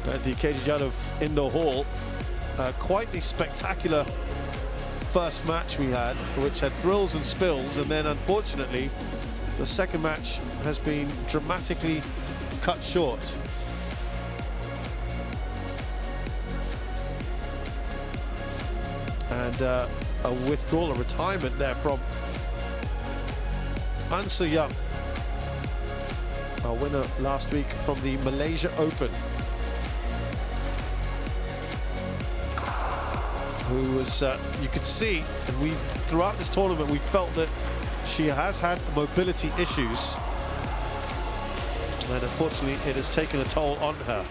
at the Kejijadov Indoor Hall. Quite the spectacular first match we had, which had thrills and spills, and then unfortunately the second match has been dramatically cut short. And a withdrawal, a retirement there from Ansa Young, our winner last week from the Malaysia Open, who was, you could see, and throughout this tournament we felt that she has had mobility issues, and unfortunately it has taken a toll on her.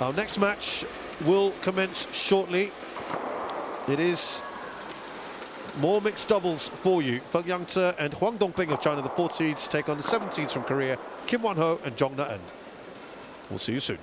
Our next match will commence shortly. It is more mixed doubles for you. Feng and Huang Dongping of China, the 4th seeds, take on the 7th seeds from Korea, Kim Won-ho and Jeong Na-eun. We'll see you soon.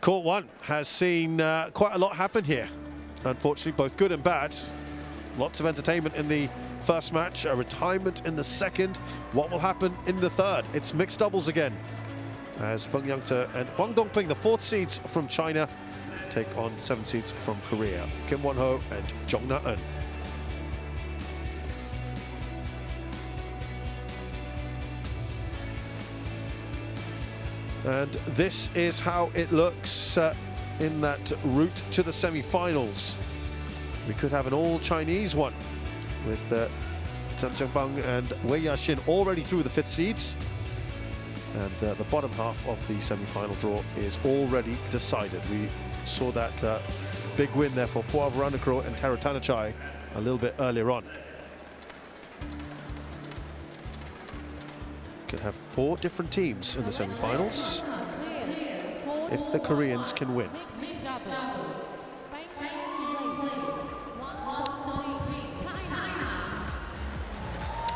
Court 1 has seen quite a lot happen here. Unfortunately, both good and bad. Lots of entertainment in the first match, a retirement in the second. What will happen in the third? It's mixed doubles again, as Feng and Huang Dongping, the 4th seeds from China, take on 7 seeds from Korea, Kim Won-ho and Jeong Na-eun. And this is how it looks in that route to the semi-finals. We could have an all-Chinese one with Zhang Zhengbang and Wei Yaxin already through the 5th seeds. And the bottom half of the semi-final draw is already decided. We saw that big win there for Poivre and Tara Tanachai a little bit earlier on. Could have 4 different teams in the semi-finals if the Koreans can win.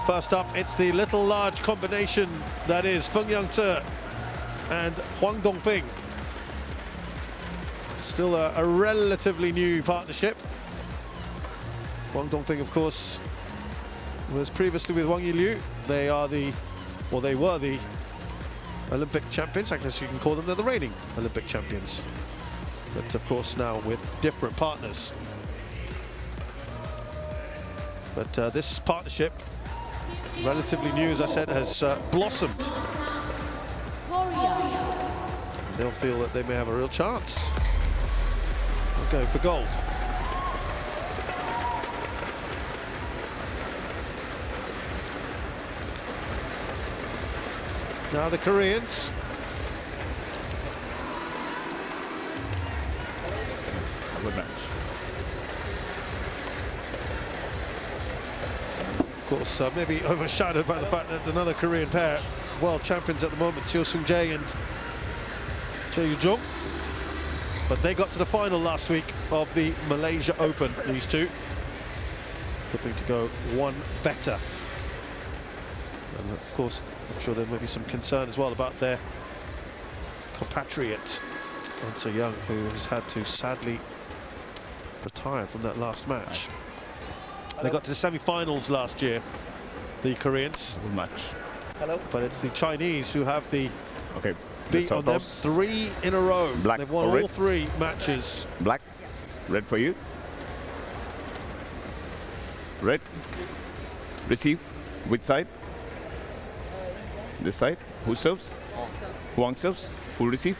First up, it's the little large combination that is Feng and Huang Dongping. Still a relatively new partnership. Huang Dongping, of course, was previously with Wang Yiliu. They are they were the Olympic champions. I guess you can call them. They're the reigning Olympic champions. But of course now with different partners. But this partnership, relatively new, as I said, has blossomed. They'll feel that they may have a real chance of going for gold. Now the Koreans. Good match. Of course, maybe overshadowed by the fact that another Korean pair, world champions at the moment, Seo Sung-jae and Jeong. But they got to the final last week of the Malaysia Open, these two. Hoping to go one better. And of course, I'm sure there may be some concern as well about their compatriot, Young, who has had to sadly retire from that last match. They got to the semi-finals last year, the Koreans. Good match. Hello. But it's the Chinese who have the beat on them 3 in a row. Black They've won all 3 matches. Black, red for you. Red. Receive. Which side? This side. Who serves? Huang serves. Who receive?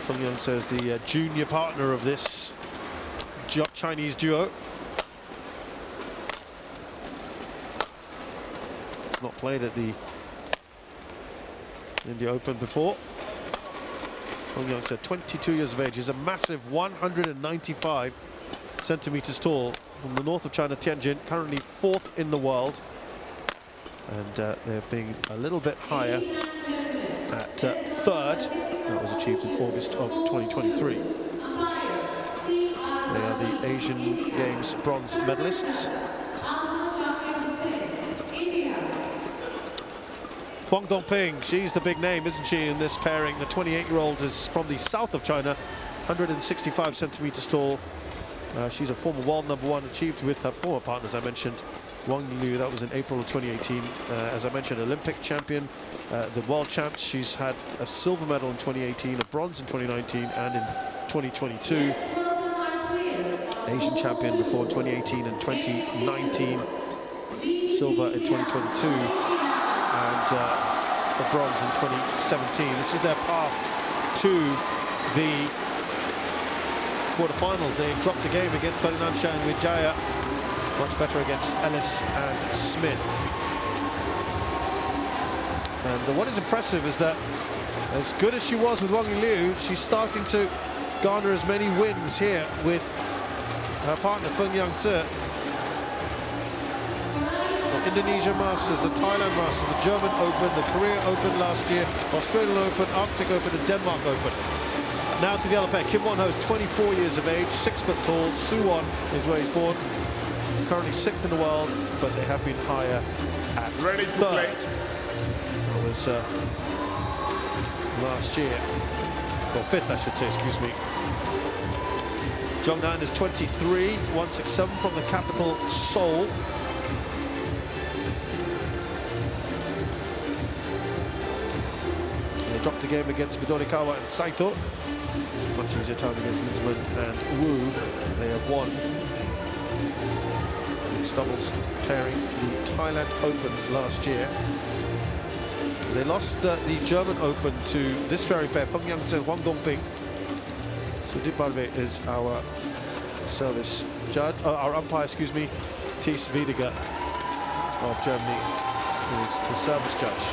Feng says the junior partner of this Chinese duo. Not played at the India Open before. Feng said 22 years of age. He's a massive 195 centimeters tall, from the north of China, Tianjin, currently 4th in the world. And they're being a little bit higher at 3rd. That was achieved in August of 2023. They are the Asian Games bronze medalists. Huang Dongping, she's the big name, isn't she, in this pairing? The 28-year-old is from the south of China, 165 centimeters tall. She's a former world #1, achieved with her former partner, as I mentioned, Wang Liu. That was in April of 2018. As I mentioned, Olympic champion, the world champs. She's had a silver medal in 2018, a bronze in 2019, and in 2022. Asian champion before in 2018 and 2019. Silver in 2022, and the bronze in 2017. This is their path to the quarterfinals. They dropped a game against Ferdinand and Wijaya. Much better against Ellis and Smith. And what is impressive is that, as good as she was with Wang Liu, she's starting to garner as many wins here with her partner Feng Yang-te. The Indonesia Masters, the Thailand Masters, the German Open, the Korea Open last year, Australian Open, Arctic Open and Denmark Open. Now to the other pair. Kim Won-ho is 24 years of age, 6 foot tall. Suwon is where he's born. Currently 6th in the world, but they have been higher at 3rd. That was last year, or 5th I should say, excuse me. Jeong is 23, 167 from the capital Seoul. They dropped a game against Midorikawa and Saito. Much easier time against Lindemann and Wu. They have won doubles pairing the Thailand Open last year. They lost the German Open to this very pair, Feng Yang-te and Huang Dongping. Sudirman is our service judge, our umpire, excuse me. Thies Wiedeger of Germany is the service judge.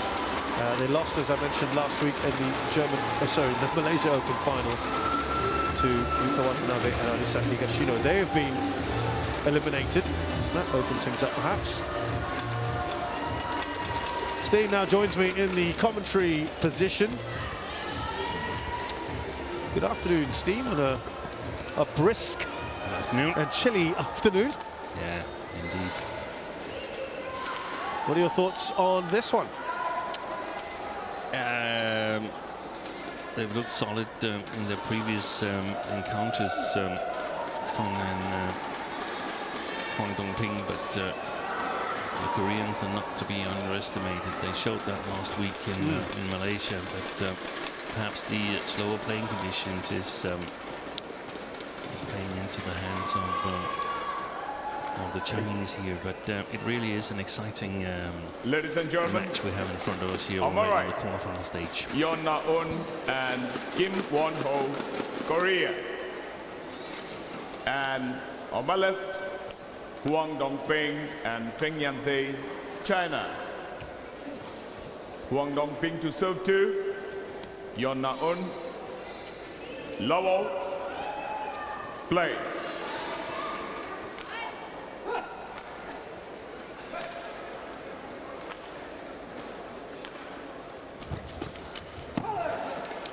They lost, as I mentioned last week, in the the Malaysia Open final to Yuka Watanabe and Arisa Higashino. They have been eliminated. That opens things up, perhaps. Steve now joins me in the commentary position. Good afternoon, Steve, on a brisk and chilly afternoon. Yeah, indeed. What are your thoughts on this one? They've looked solid in their previous encounters, Feng and Huang Dongping, but the Koreans are not to be underestimated. They showed that last week in Malaysia, but perhaps the slower playing conditions is playing into the hands of the Chinese here. But it really is an exciting ladies and gentlemen, match we have in front of us here on the quarterfinal stage. Yeon Na-eun and Kim Won-ho, Korea. And on my left, Huang Dongping and Feng Yang-te, China. Huang Dongping to serve 2. Yeon Na-eun, Lowell, Play.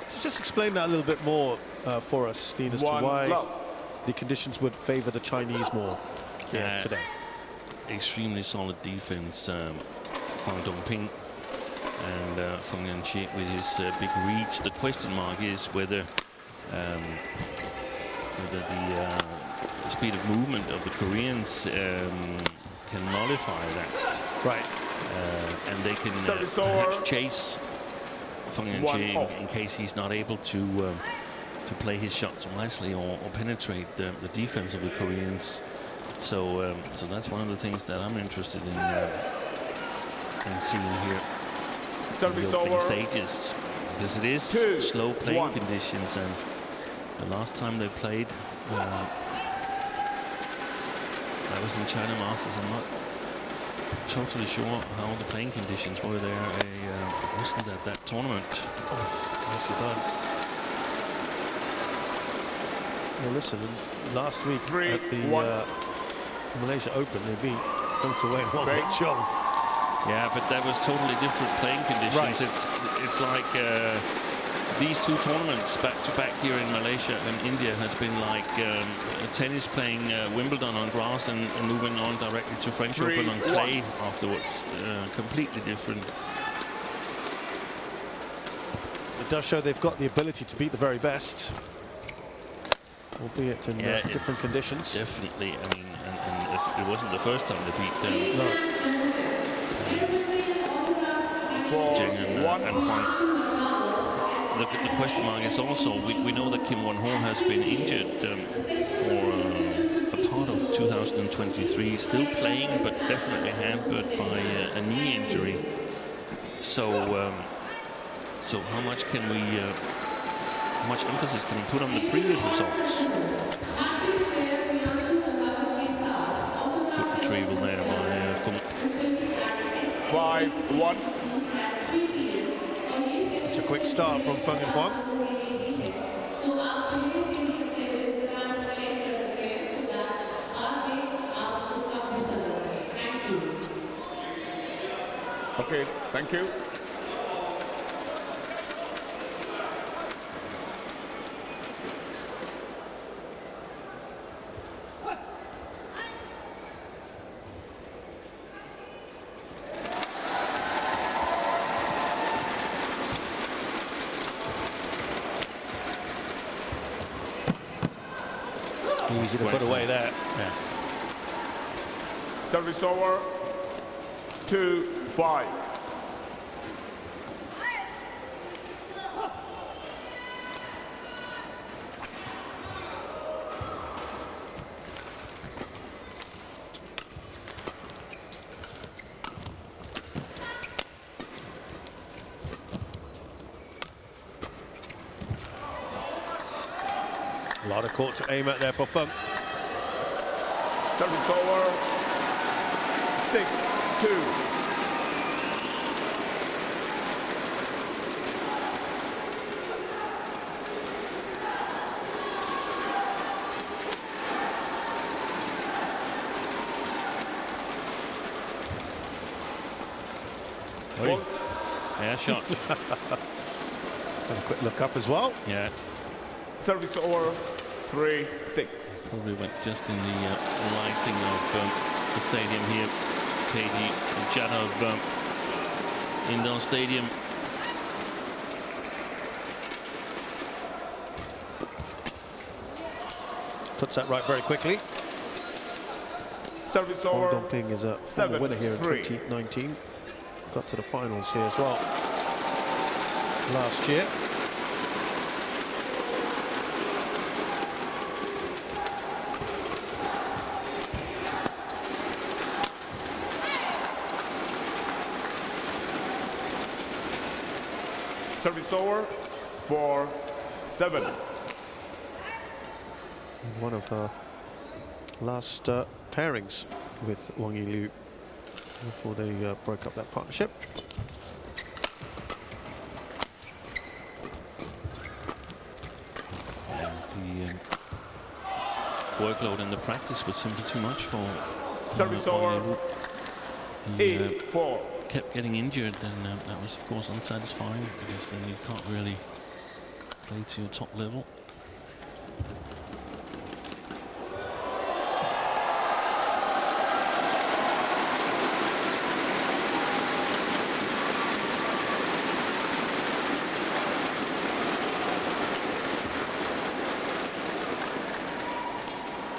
So just explain that a little bit more for us, Steen, as to why the conditions would favor the Chinese more here today. Extremely solid defense. Huang Dongping and Feng with his big reach. The question mark is whether the speed of movement of the Koreans can nullify that. Right. And they can perhaps chase Feng in case he's not able to play his shots wisely or penetrate the defense of the Koreans. So so that's one of the things that I'm interested in seeing here in the opening stages, because it is slow playing conditions, and the last time they played that was in China Masters. I'm not totally sure how the playing conditions were there. I wasn't at that tournament. Nicely done. Well, listen, last week at the Malaysia Open, they beat Jeong. Yeah, but that was totally different playing conditions. Right. It's like these two tournaments back to back here in Malaysia and India has been like tennis playing Wimbledon on grass and moving on directly to French Open on clay afterwards. Completely different. It does show they've got the ability to beat the very best, albeit in different conditions. Definitely. I mean, and it wasn't the first time they beat them. No. Jeong and Huang. The question mark is also, we know that Kim Won-ho has been injured for a part of 2023, still playing but definitely hampered by a knee injury. So so how much can we how much emphasis can we put on the previous results? Good retrieval there by Feng. 5-1. It's a quick start from Feng and Huang. Okay, thank you. Easy to put away there. Yeah. Service over. 2-5. A lot of court to aim at there for Feng. Service over. 6-2. Yeah, shot. And a quick look up as well. Yeah. Service over. 3-6. Probably went just in the lighting of the stadium here. KD Janov Indoor Stadium. Puts that right very quickly. Service Huang over. Dongping is a former winner here in 2019. Got to the finals here as well last year. Service over. 4-7. One of the last pairings with Wang Yiliu before they broke up that partnership. And workload and the practice was simply too much for Service over. He 8-4. kept getting injured, and that was of course unsatisfying, because then you can't really play to your top level.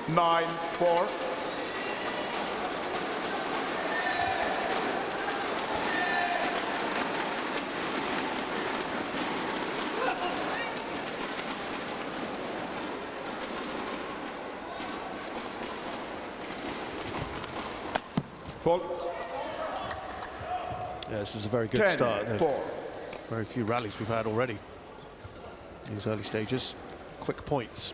Nine, 4. Fault. Yeah, this is a very good 10, start. 4. Very few rallies we've had already. These early stages, quick points.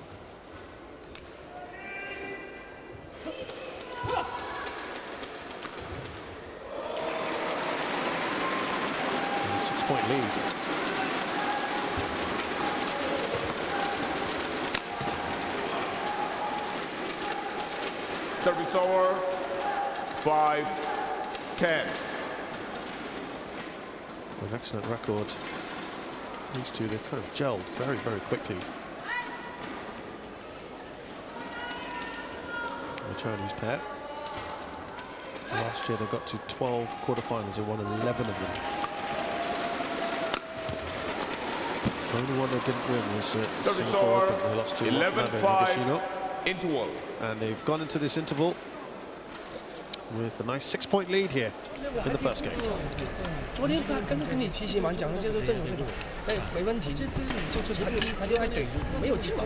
And a 6-point lead. Service over. 5-10. An excellent record. These two, they've kind of gelled very, very quickly. The Chinese pair. Last year they got to 12 quarterfinals and won 11 of them. The only one they didn't win was Singapore. I think they lost to 11-5 interval. And they've gone into this interval with a nice 6-point lead here in the first game. 昨天跟你提醒嘛，讲的就是正常，哎，没问题，就是他就爱怼，没有机会。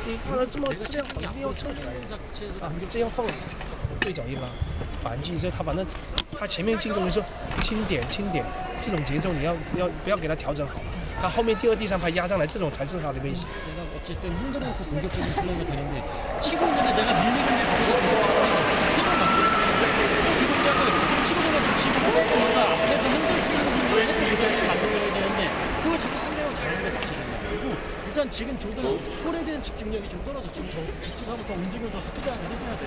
你放了这样好，一定要撤出来啊！你就这样放，对角一拉，反击之后他反正他前面进攻的时候轻点，这种节奏你要不要给他调整好？他后面第二、第三排压上来，这种才是他的威胁。 어쨌든 힘들어서 공격적인 플레이가 되는데 치고 있는데 내가 밀리는데 계속 맞고 이 동작을 치고 붙이고 뭔가 앞에서 흔들 수 있는 공격을 해도 그 자리에 만들어야 되는데 그걸 자꾸 상대방 잘하는데 맞춰준다. 그리고 일단 지금 조던 볼에 대한 집중력이 좀 떨어져. 지금 더 집중하고 더 움직임을 더 스피드하게 해줘야 돼.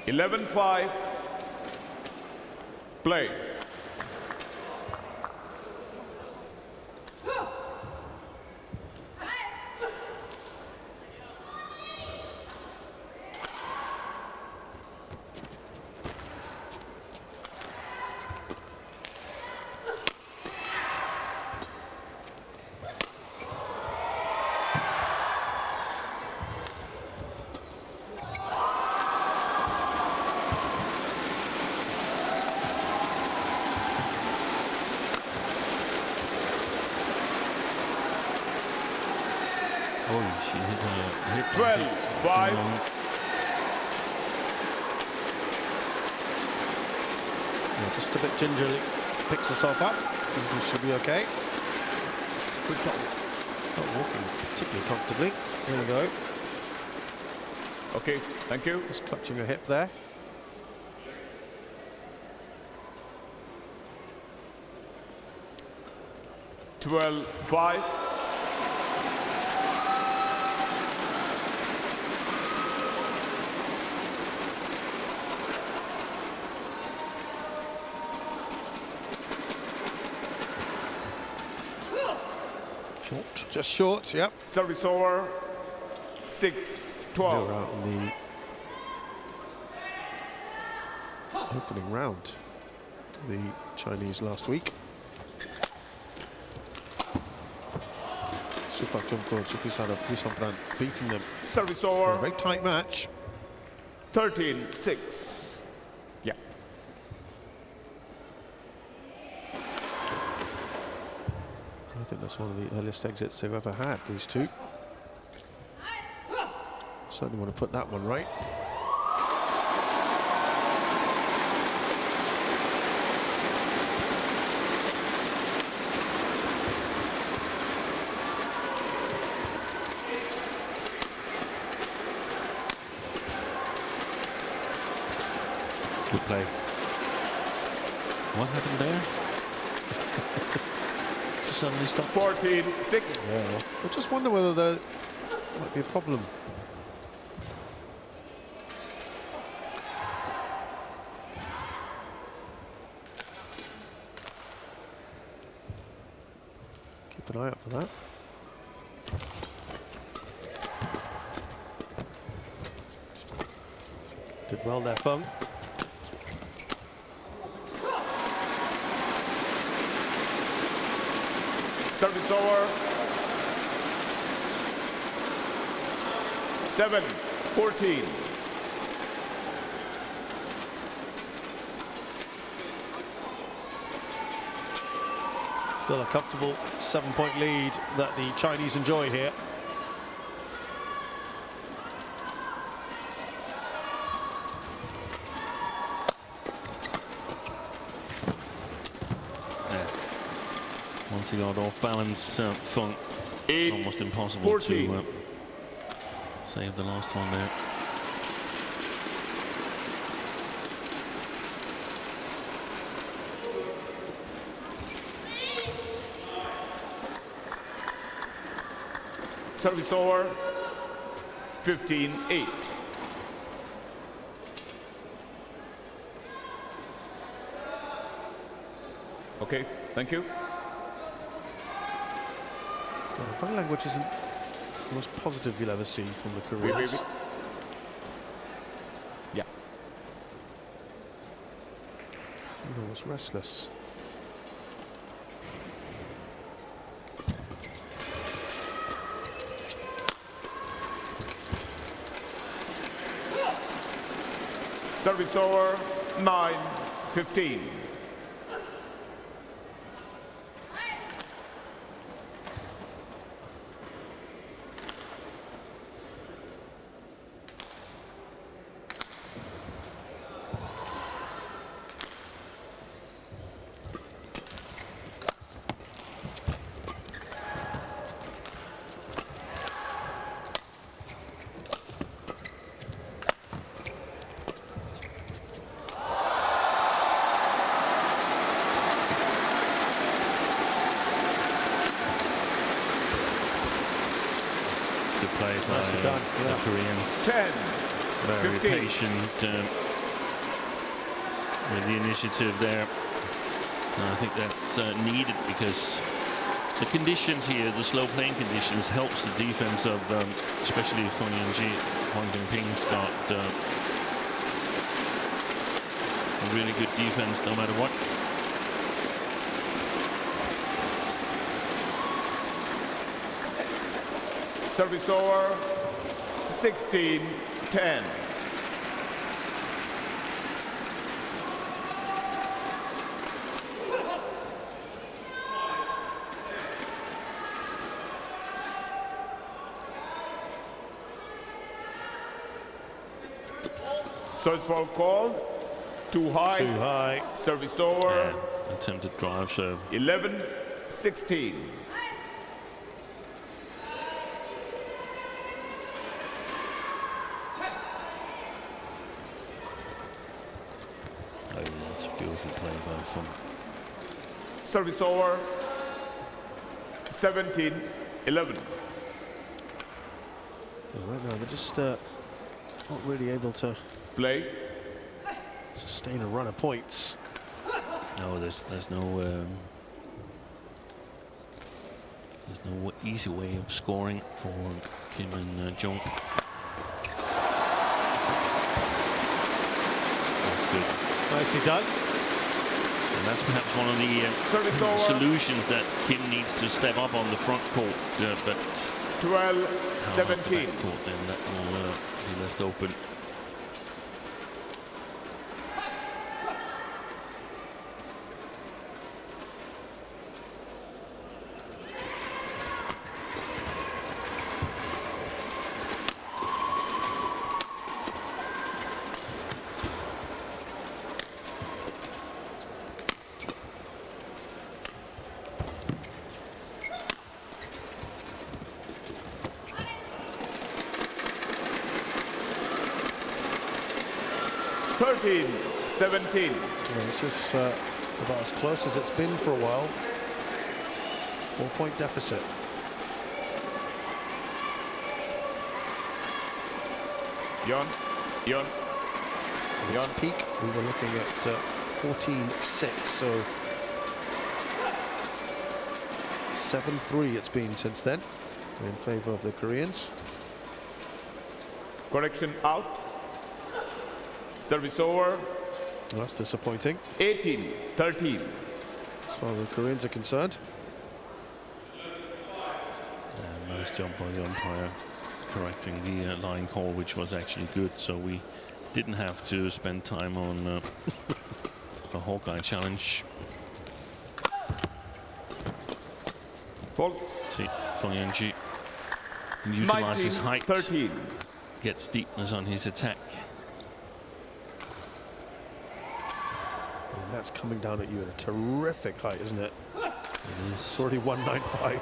(11-5) Play. Oh, she hit her hip. 12-5. Yeah, just a bit gingerly picks herself up. Think she should be okay. Good shot. Not walking particularly comfortably. There you go. Okay, thank you. Just clutching her hip there. (12-5) Short, just short, yep. Service over. 6-12. They were out in the opening round, the Chinese last week. Super Jeong and Supisara Pusampran beating them. Service A over. very tight match. 13-6. Yeah. I think that's one of the earliest exits they've ever had, these two. Certainly want to put that one right. Good play. What happened there? suddenly stop? 14-6. Yeah. I just wonder whether there might be a problem. Keep an eye out for that. Did well there, Feng. Service over. 7-14. Still a comfortable 7-point lead that the Chinese enjoy here. Once he got off balance, Feng, almost impossible 14. to save the last one there. Service over. 15-8. Okay, thank you. Body language isn't the most positive you'll ever see from the Koreans. Wait. Yeah. Almost restless. Service over. 9-15. Play by the Koreans. 10, Very 15. patient with the initiative there. And I think that's needed because the conditions here, the slow playing conditions, helps the defense of especially Feng Yanji. Huang Dongping's got a really good defense no matter what. Service over. 16-10. Service ball called. Too high. Too high. Service over. Attempted drive serve. 11-16. That's a beautiful play by Feng. Service over. 17-11. Right now they're just not really able to Play. sustain a run of points. No, there's no easy way of scoring for Kim and Jeong. That's good. Nicely done. And that's perhaps one of the solutions that Kim needs to step up on the front court, but 12-17. court then that will be left open. Well, this is about as close as it's been for a while. 4-point deficit. Yon. Its peak, we were looking at 14-6, so 7-3 it's been since then in favor of the Koreans. Correction out. Service over. Well, that's disappointing 18-13. as far as the Koreans are concerned. Nice job by the umpire correcting the line call, which was actually good, so we didn't have to spend time on a Hawkeye challenge. Fault. See, Feng utilizes height, 13. gets deepness on his attack. And that's coming down at you at a terrific height, isn't it? It is. It's already 195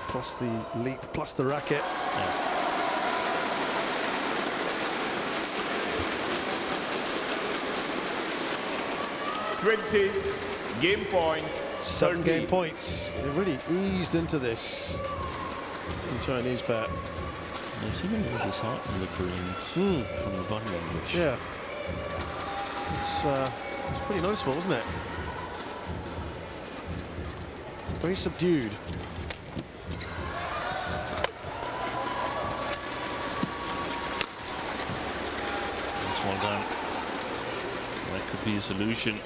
plus the leap plus the racket. Yeah. 20 game point. 7 game 13. points. They really eased into this in Chinese pair. They seem a little disheartened, the Koreans, from the body language. Yeah, it's pretty noticeable, wasn't it? Very subdued. That's well done. That could be a solution.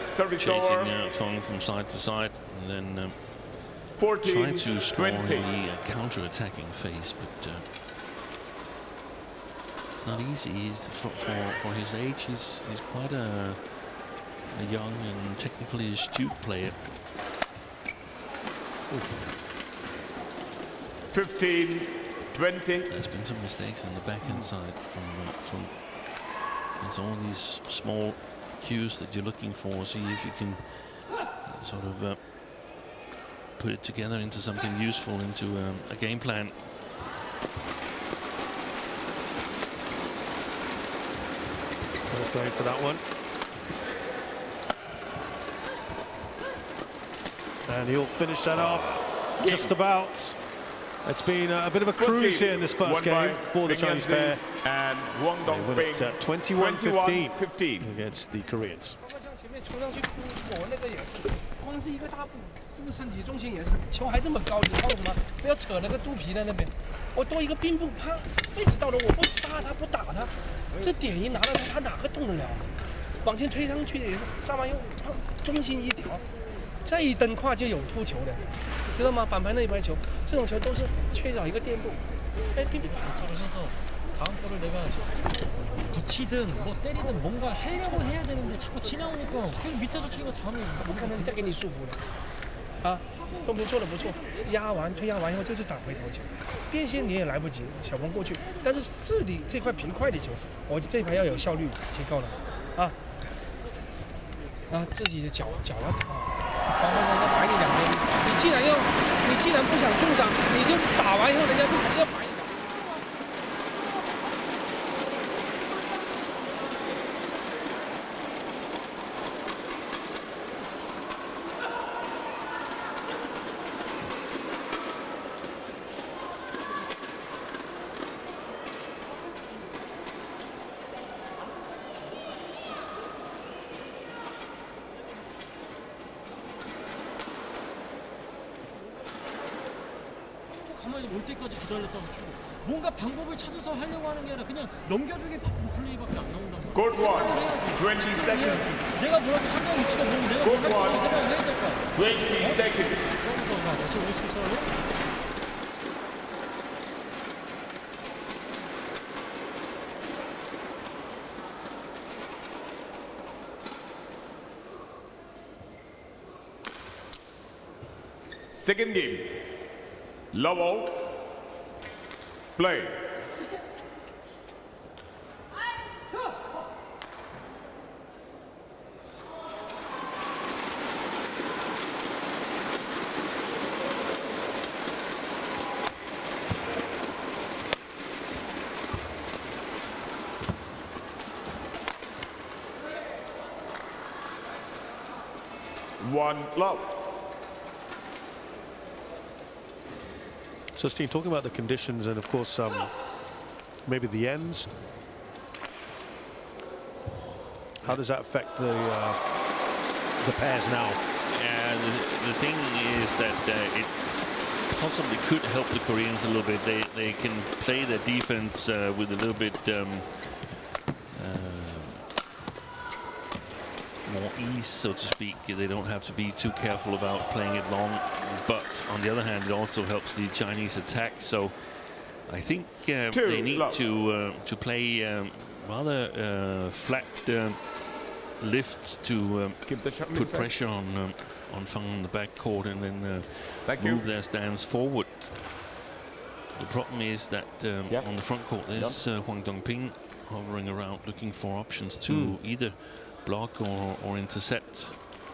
Service Chasing over. Feng from side to side, and then 14, try to score 20. in the counter-attacking phase, but it's not easy. For his age, he's quite a young and technically astute player. 15, 20. There's been some mistakes in the backhand side from there's all these small cues that you're looking for. See if you can sort of put it together into something useful, into a game plan. Going for that one. And he'll finish that off just about. It's been a bit of a cruise here in this first game for the Chinese pair. And Huang They win it 21-15 against the Koreans. 前面冲上去我那个也是，光是一个大步，这个身体重心也是，球还这么高，你放什么？不要扯那个肚皮在那边。我多一个并步，啪，位置到了，我不杀他，不打他，这点一拿到他哪个动得了？往前推上去也是，上完以后，中心一调，这一蹬胯就有突球的，知道吗？反盘那一拍球，这种球都是缺少一个垫步，哎，乒乒乓。 다음 볼을 내가 붙이든 뭐 때리든 뭔가 하려고 해야 되는데 자꾸 지나오니까 그냥 밑에서 치니까 다음에 我看能再给你束缚了，啊，都不错了，不错，压完推压完以后就是打回头球，变线你也来不及，小鹏过去，但是这里这块平快的球，我这一盘要有效率提高了，自己的脚要打，防范人家摆你两边，你既然不想重伤，你就打完以后人家是要摆你。 가만히 올 때까지 기다렸다가 치고 뭔가 방법을 찾아서 하려고 하는 게 아니라 그냥 넘겨주기 플레이밖에 안 나온단 말이야. Court 1, 20 seconds. 내가 뭐라도 상대 위치가 뭐고 내가 뭐라도 생각을 해야 될 거야. 20 seconds. 자, 다시 올 수 있어요? Second game. Level. Play. One love. So, Steve, talking about the conditions and, of course, maybe the ends. How does that affect the pairs now? Yeah, the thing is that it possibly could help the Koreans a little bit. They can play their defense with a little bit more ease, so to speak. They don't have to be too careful about playing it long. But on the other hand, it also helps the Chinese attack. So I think they need to play rather flat lifts to put pressure on Feng in the backcourt and then move their stance forward. The problem is that on the front court there's Huang Dongping hovering around looking for options to either block or intercept,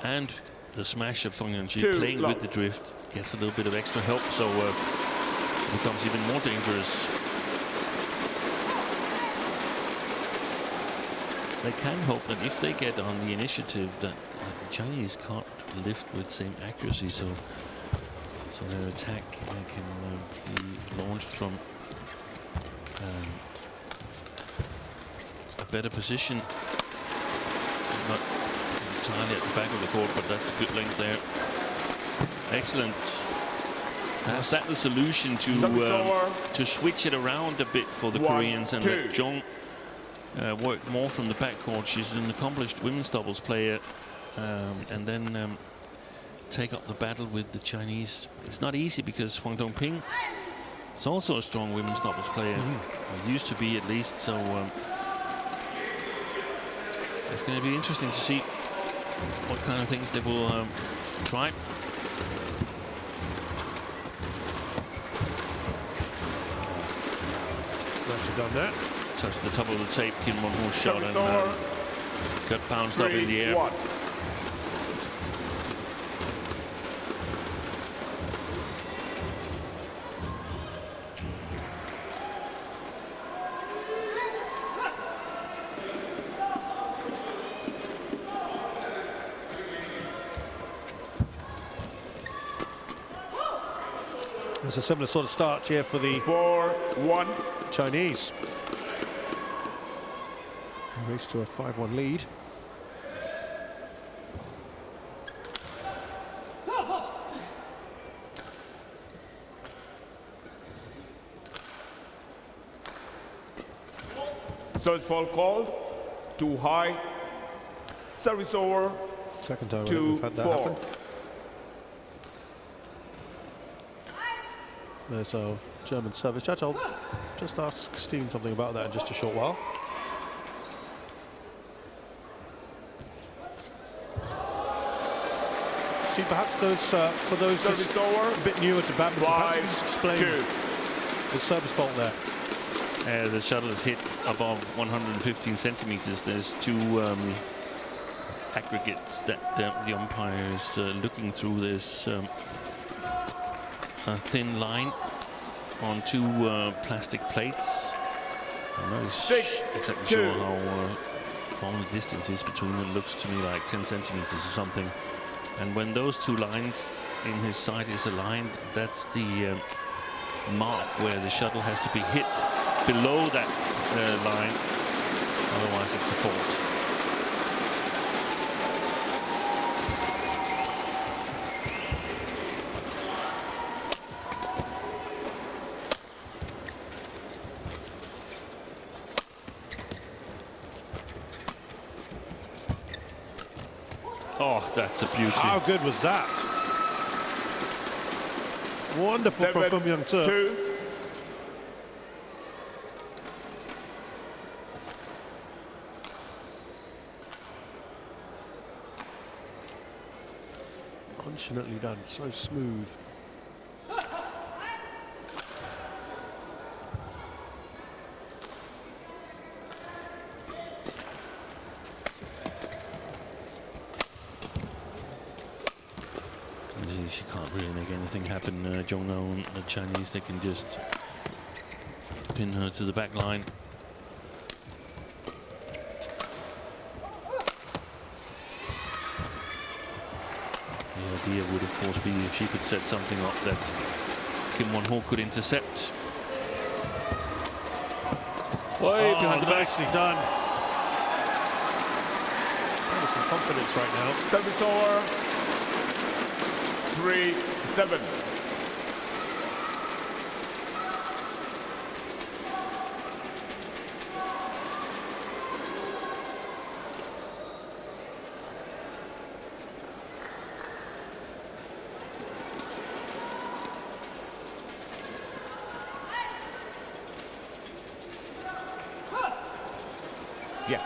and the smash of Feng Yanji playing with the drift gets a little bit of extra help, so it becomes even more dangerous. They can hope that if they get on the initiative that the Chinese can't lift with same accuracy, so their attack can be launched from a better position. Not entirely at the back of the court, but that's a good length there. Excellent. Perhaps that's the solution to switch it around a bit for the Koreans and let Jeong work more from the backcourt. She's an accomplished women's doubles player, and then take up the battle with the Chinese. It's not easy because Huang Dongping is also a strong women's doubles player, or used to be at least. So it's going to be interesting to see what kind of things they will try. Nicely done that. Touched the top of the tape, Kim Won-ho's shot, and got bounced up in the air. There's a similar sort of start here for the 4-1 Chinese. Race to a 5-1 lead. Service fault called. Too high. Service over. Second time we've had that happen. There's a German service judge. I'll just ask Steen something about that in just a short while. See, perhaps those for those just a bit newer to badminton, perhaps you can just explain the service fault there. The shuttle is hit above 115 centimeters. There's two aggregates that the umpire is looking through. There's a thin line on two plastic plates. I'm not exactly sure how long the distance is between them. Looks to me like 10 centimeters or something. And when those two lines in his side is aligned, that's the mark where the shuttle has to be hit below that line. Otherwise, it's a fault. Oh, that's a beauty. How good was that? Wonderful from Feng Yang. Nonchalantly done, so smooth. She can't really make anything happen. Jeong and the Chinese, they can just pin her to the back line. The idea would, of course, be if she could set something up that Kim Won-ho could intercept. Oh, Behind the back. nicely done. Got some confidence right now. Service over. 3-7. Yeah.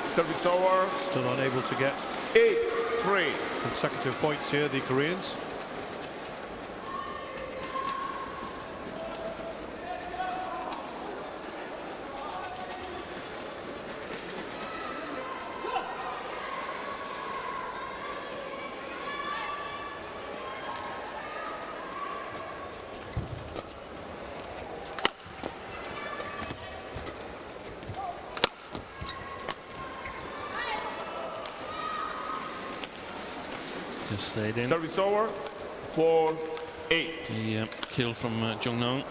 Service over. Still unable to get 8-3. consecutive points here, the Koreans. Just stayed in. Service over. 4-8. The kill from Jeong.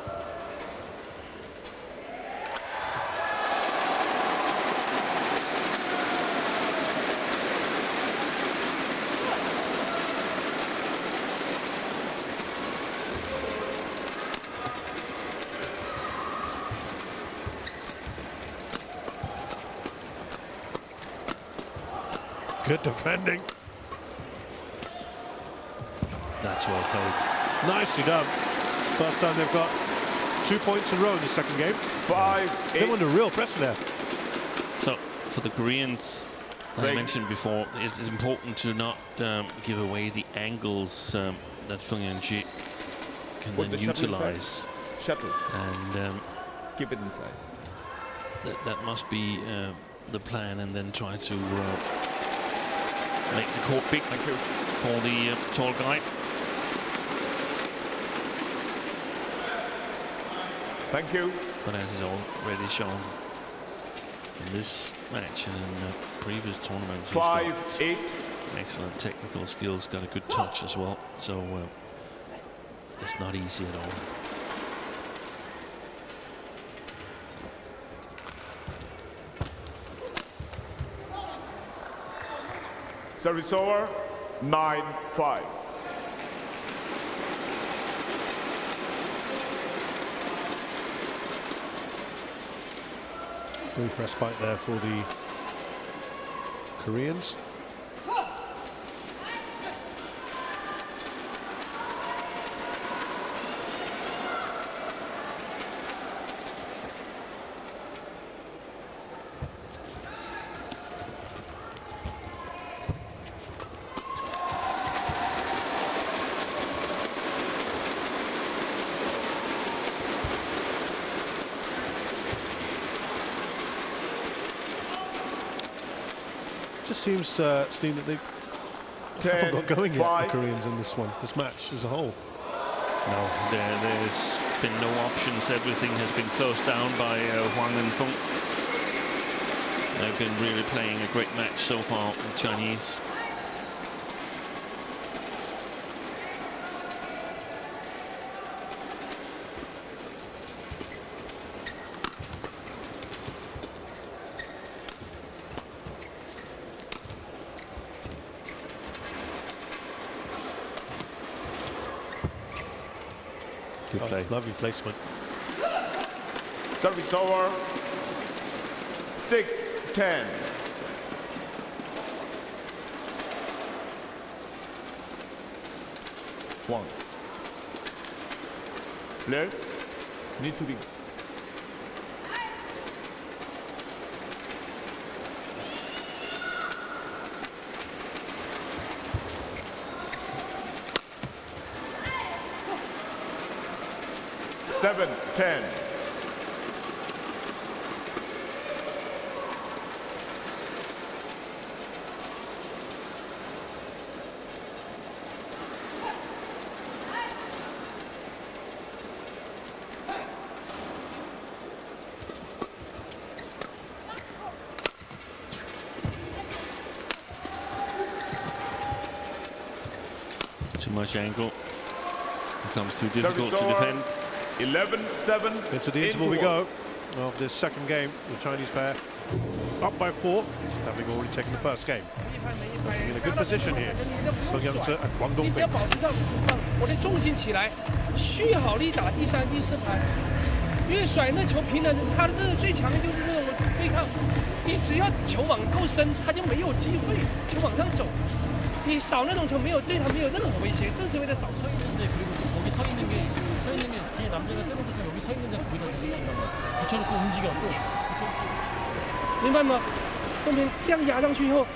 Good defending. That's well played. Nicely done. First time they've got 2 points in a row in the second game. 5-8. They were under real pressure there. So for the Koreans, like I mentioned before, it is important to not give away the angles that Feng Yanji can Put then the shuttle utilize. Shuttle. And Keep it inside. that must be the plan, and then try to make the court big for the tall guy. Thank you. But as is already shown in this match and in previous tournaments, he's got 5-8. excellent technical skills, got a good touch as well. So it's not easy at all. Service over. 9-5. Brief respite there for the Koreans. Just seems, Steve, that they haven't got going yet, the Koreans, in this one, this match as a whole. No, there's been no options. Everything has been closed down by Huang and Feng. They've been really playing a great match so far, the Chinese. Good play. Lovely placement. Service over. 6-10. Huang. Players need to be. Seven, 10. Too much angle. Becomes too difficult to defend. 11-7. Into the interval we go of this second game. The Chinese pair up by 4, having already taken the first game. In a good position here. Feng Yangzi and Huang 你只要 Dongping. 保持这样，我的重心起来，蓄好力打第3、第4盘。越甩那球平衡，他的这个最强的就是这种对抗。你只要球网够深，他就没有机会球往上走。你少那种球，没有对他没有任何威胁，这是为了少输。 근데 그리고 또 거기 서 있는 게 뒤에 남자가 때려부터 여기 서 있는데 거기다 계속 진단 말이야. 붙여놓고 움직여 또. 明白吗？东平这样压上去以后，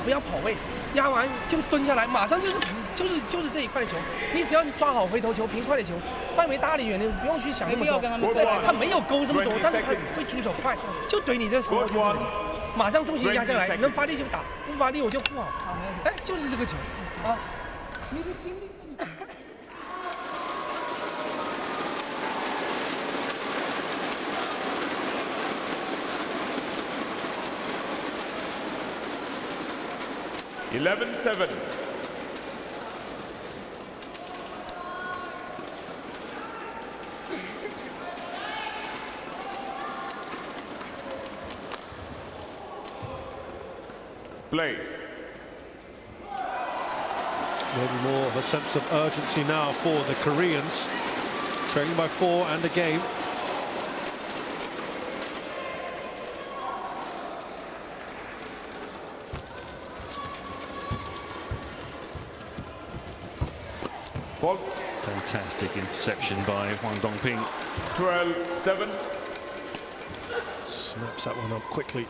不要跑位，压完就蹲下来，马上就是这一块的球。你只要抓好回头球、平快的球，范围大的远的不用去想那么多。他没有勾这么多，但是他会出手快，就怼你这手就是这个球。马上重心压下来，能发力就打，不发力我就不好。哎，就是这个球啊！你的精力这么紧。 11-7. Play. Maybe more of a sense of urgency now for the Koreans. Trailing by 4 and a game. Fault. Fantastic interception by Huang Dongping. 12-7. Snaps that one up quickly.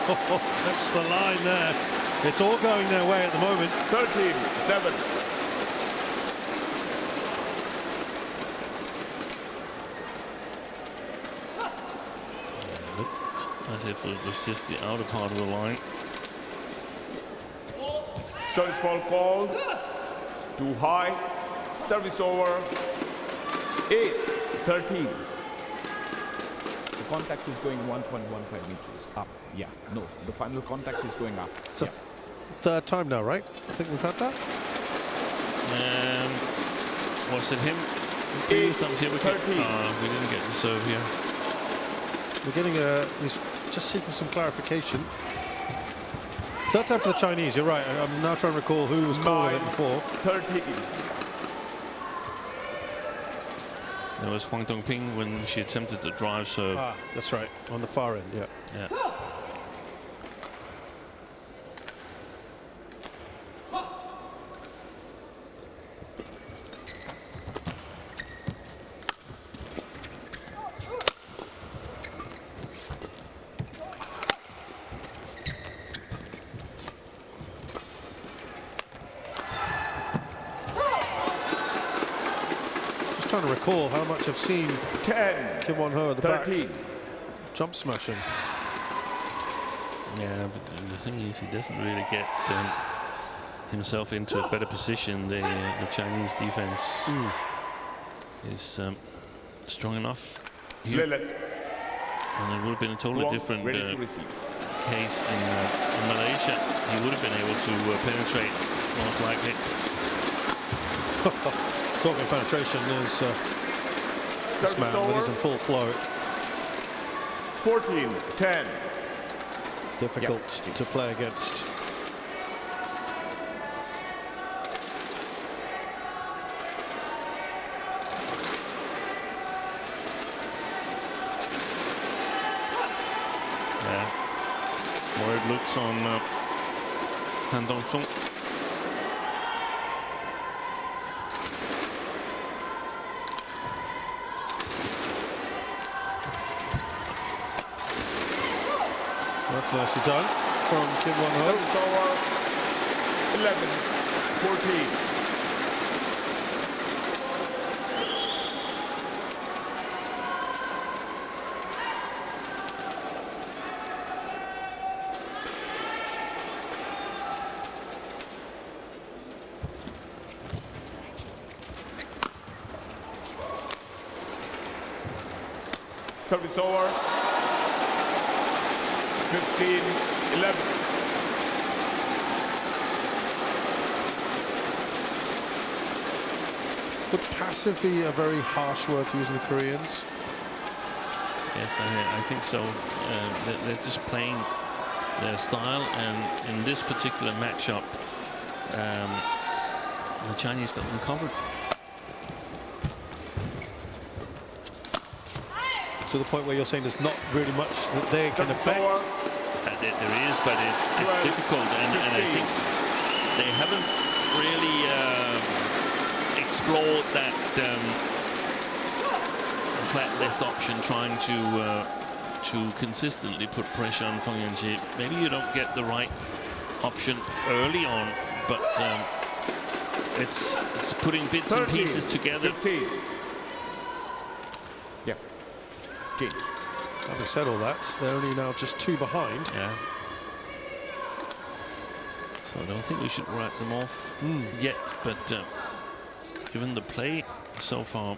Clips the line there. It's all going their way at the moment. 13-7. As if it was just the outer part of the line. Service ball called. Too high. Service over. 8-13. The contact is going 1.15 meters up. Yeah, no, the final contact is going up. It's the third time now, right? I think we've had that. Was it him? 8-13. We didn't get the serve here. We're getting he's just seeking some clarification. Third time for the Chinese, you're right. I'm now trying to recall who was calling it before. 13. There was Huang Dongping when she attempted the drive serve. Ah, that's right, on the far end, yeah. Yeah. Trying to recall how much I've seen 10. Kim Won-ho at the 13. back jump smashing. Yeah, but the thing is, he doesn't really get himself into a better position. The Chinese defense is strong enough here, and it would have been a totally different case in Malaysia. He would have been able to penetrate, most likely. Talking penetration is this man when he's in full flow. 14-10. Difficult to play against. Yeah, more it looks on Han Dong-sung. That's nicely done from Kim Won-ho. 11-14. Service over. 15-11. Would passive be a very harsh word to use in the Koreans? Yes, I think so. They're just playing their style, and in this particular matchup, the Chinese got them covered. To the point where you're saying there's not really much that they can affect? There is, but it's difficult, and I think they haven't really explored that flat left option, trying to consistently put pressure on Feng. Maybe you don't get the right option early on, but it's putting bits and pieces together. 15. Yeah. Having said all that, they're only now just 2 behind. Yeah. So I don't think we should write them off yet, but given the play so far,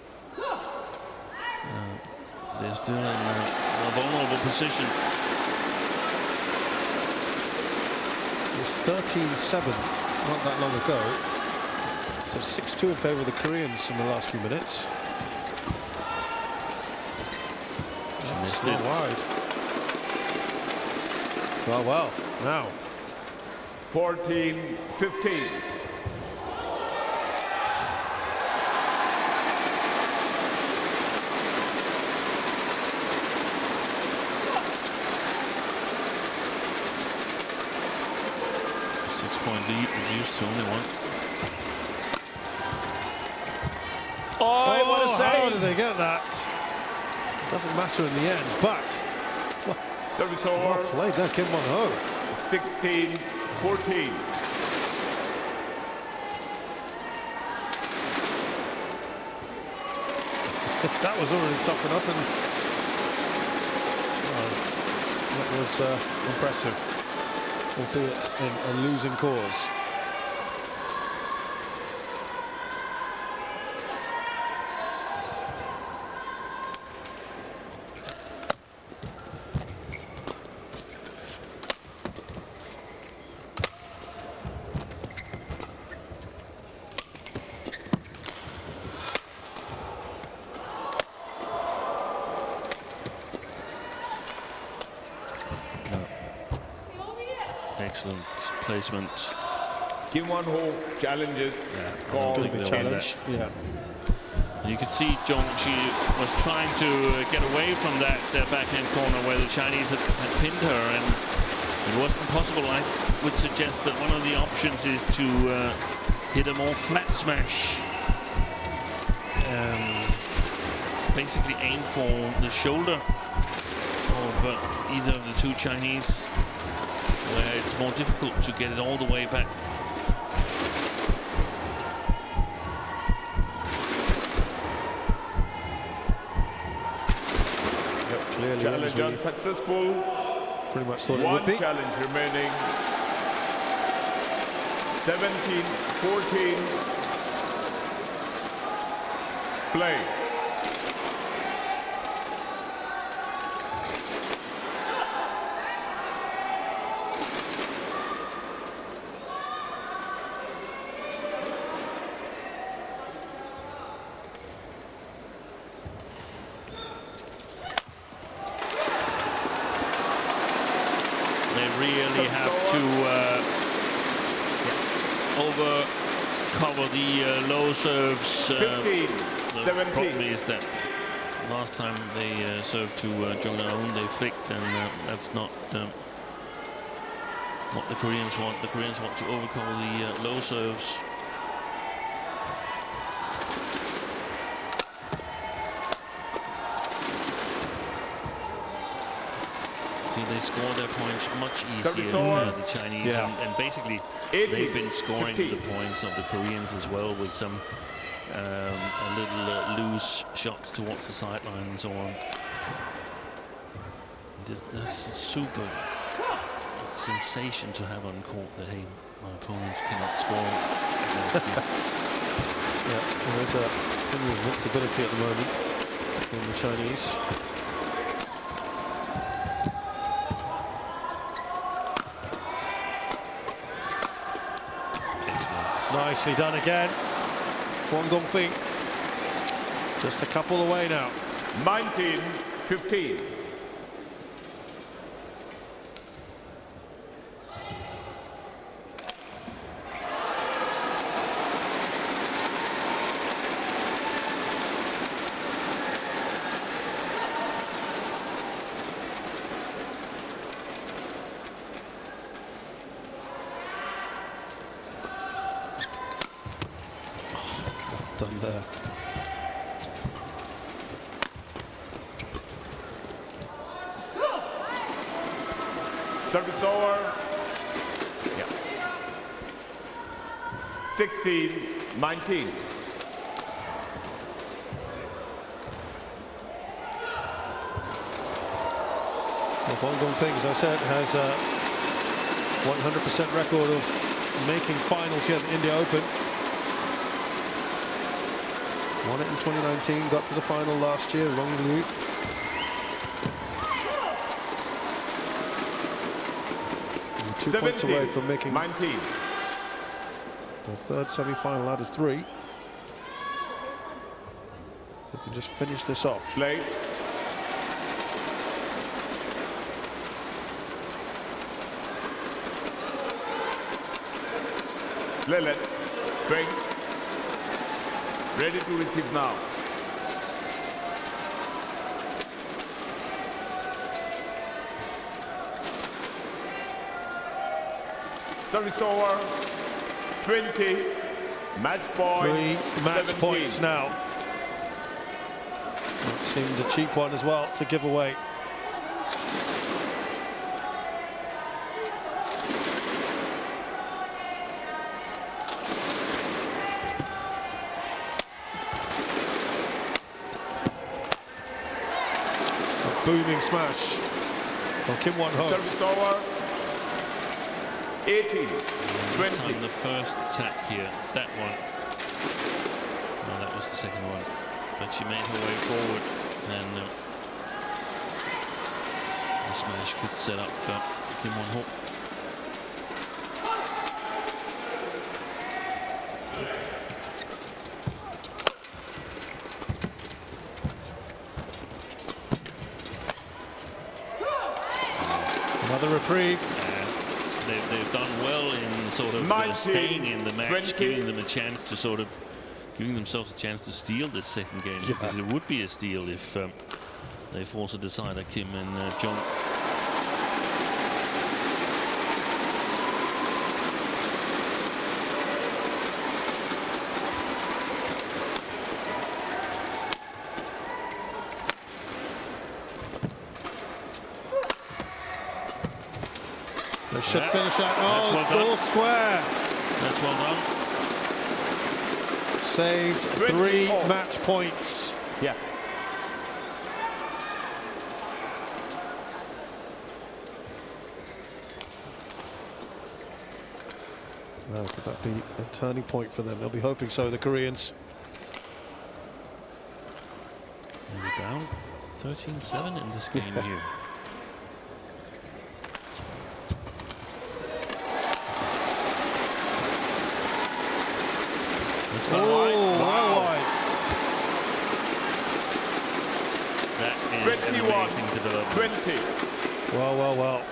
they're still in a vulnerable position. It was 13-7 not that long ago. So 6-2 in favour of the Koreans in the last few minutes. Still wide. Well, now. 14-15. Six-point lead reduced to only 1. Oh, what a save! How did they get that? Doesn't matter in the end, but Service over. Played there, Kim Won-ho. 16-14. That was already tough enough, and that was impressive, albeit in a losing cause. Excellent placement. Kim Won-ho challenges. Ball challenged. Yeah. You could see Jeong, she was trying to get away from that backhand corner where the Chinese had pinned her, and it wasn't possible. I would suggest that one of the options is to hit a more flat smash. Basically aim for the shoulder of either of the 2 Chinese, where it's more difficult to get it all the way back. Yep, clearly Challenge unsuccessful. Pretty much thought it 1 would be. challenge remaining. 17-14. Play. Really have to overcover the low serves. 15, the 17. problem is that last time they served to Jeong, they flicked, and that's not what the Koreans want. The Koreans want to overcover the low serves. They score their points much easier than the Chinese, and basically they've been scoring the points of the Koreans as well, with some a little loose shots towards the sideline and so on. That's a super sensation to have on court, that hey, my opponents cannot score against me. Yeah, there is a thing of invincibility at the moment from the Chinese. Nicely done again. Huang Dongping just a couple away now. 19-15. Done there. Service over. Yeah. 16-19. Well, Huang Dongping, as I said, has a 100% record of making finals here at the India Open. Won it in 2019, got to the final last year, Rong Lu. And 2 points away from making 19. the third semi-final out of 3. They can just finish this off. Play. Lelet. Feng. Ready to receive now. Service over. 20. Match point. 3 match 17. points now. That seemed a cheap one as well to give away. Booming smash from Kim Won-ho. Service over. 18-20. The first attack here, that one. No, that was the second one. But she made her way forward, and the smash could set up Kim Won-ho. Another reprieve. They've done well in sort of staying in the match, giving them a chance to sort of giving themselves a chance to steal this second game, because it would be a steal if they force a decider, Kim and Jeong. They should finish that. Oh, well done. all square. That's well done. Saved 3 match points. Yeah. Well, could that be a turning point for them? They'll be hoping so, the Koreans. And we're down 13-7 in this game here. It's gone wide. Well wide. That is an amazing development. 20. Well.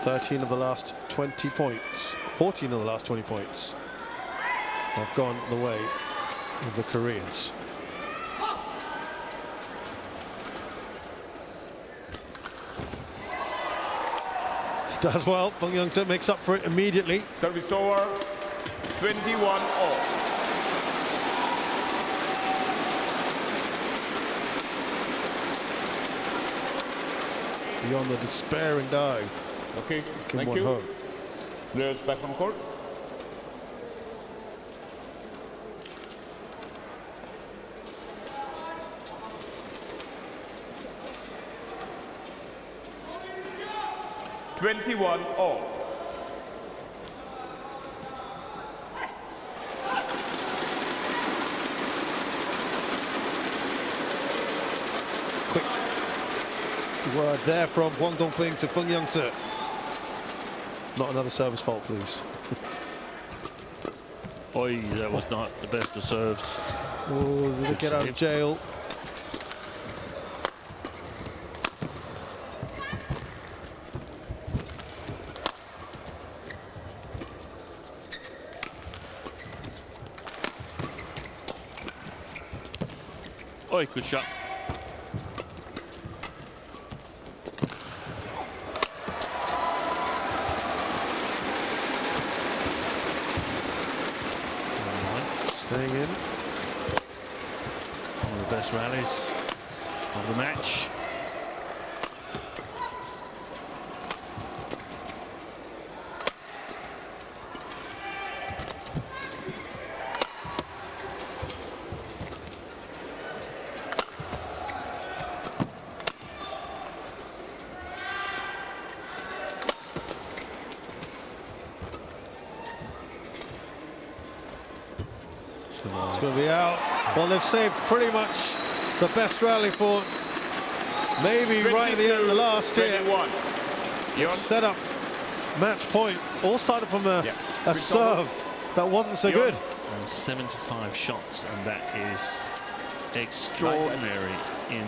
13 of the last 20 points, 14 of the last 20 points have gone the way of the Koreans. Does well. Feng Young-tae makes up for it immediately. Service over. 21-all. Beyond the despairing dive. Okay, Kim thank Won-ho. you. Players back on court. (21-all). Quick word there from Huang Dongping to Feng Young-tae. Not another service fault, please. Oi, that was not the best of serves. Oh, did they get out of jail? Oi, good shot. Staying in. One of the best rallies of the match. It's going to be out. Well, they've saved pretty much the best rally for maybe right at the end of the last here. Set up match point. All started from a serve that wasn't so good. And 75 shots, and that is extraordinary in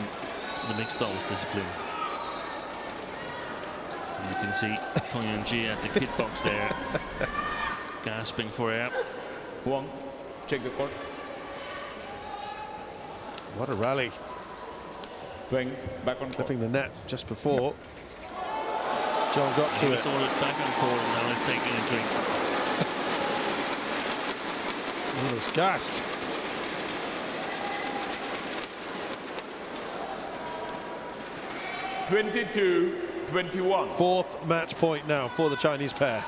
the mixed doubles discipline. And you can see Feng at the kit box there, gasping for air. Huang, check the court. What a rally. Feng, back on court. Clipping the net just before. Jeong got to it. He saw it back on court, and now he's taking a drink. He was gassed. (22-21). Fourth match point now for the Chinese pair.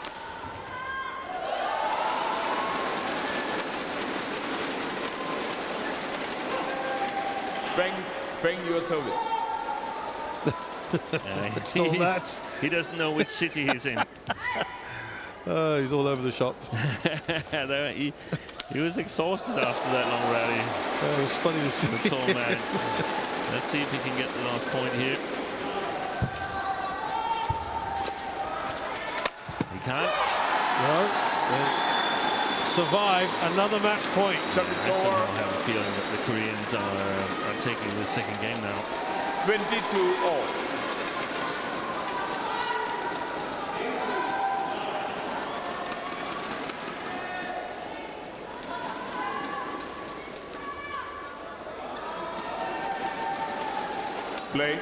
Feng, your service. Stole that. He doesn't know which city he's in. He's all over the shop. He was exhausted after that long rally. It was funny to see. The tall man. Let's see if he can get the last point here. He can't. No. They survive another match point. I somehow have a feeling that the Koreans are taking the second game now. 22-all. Play.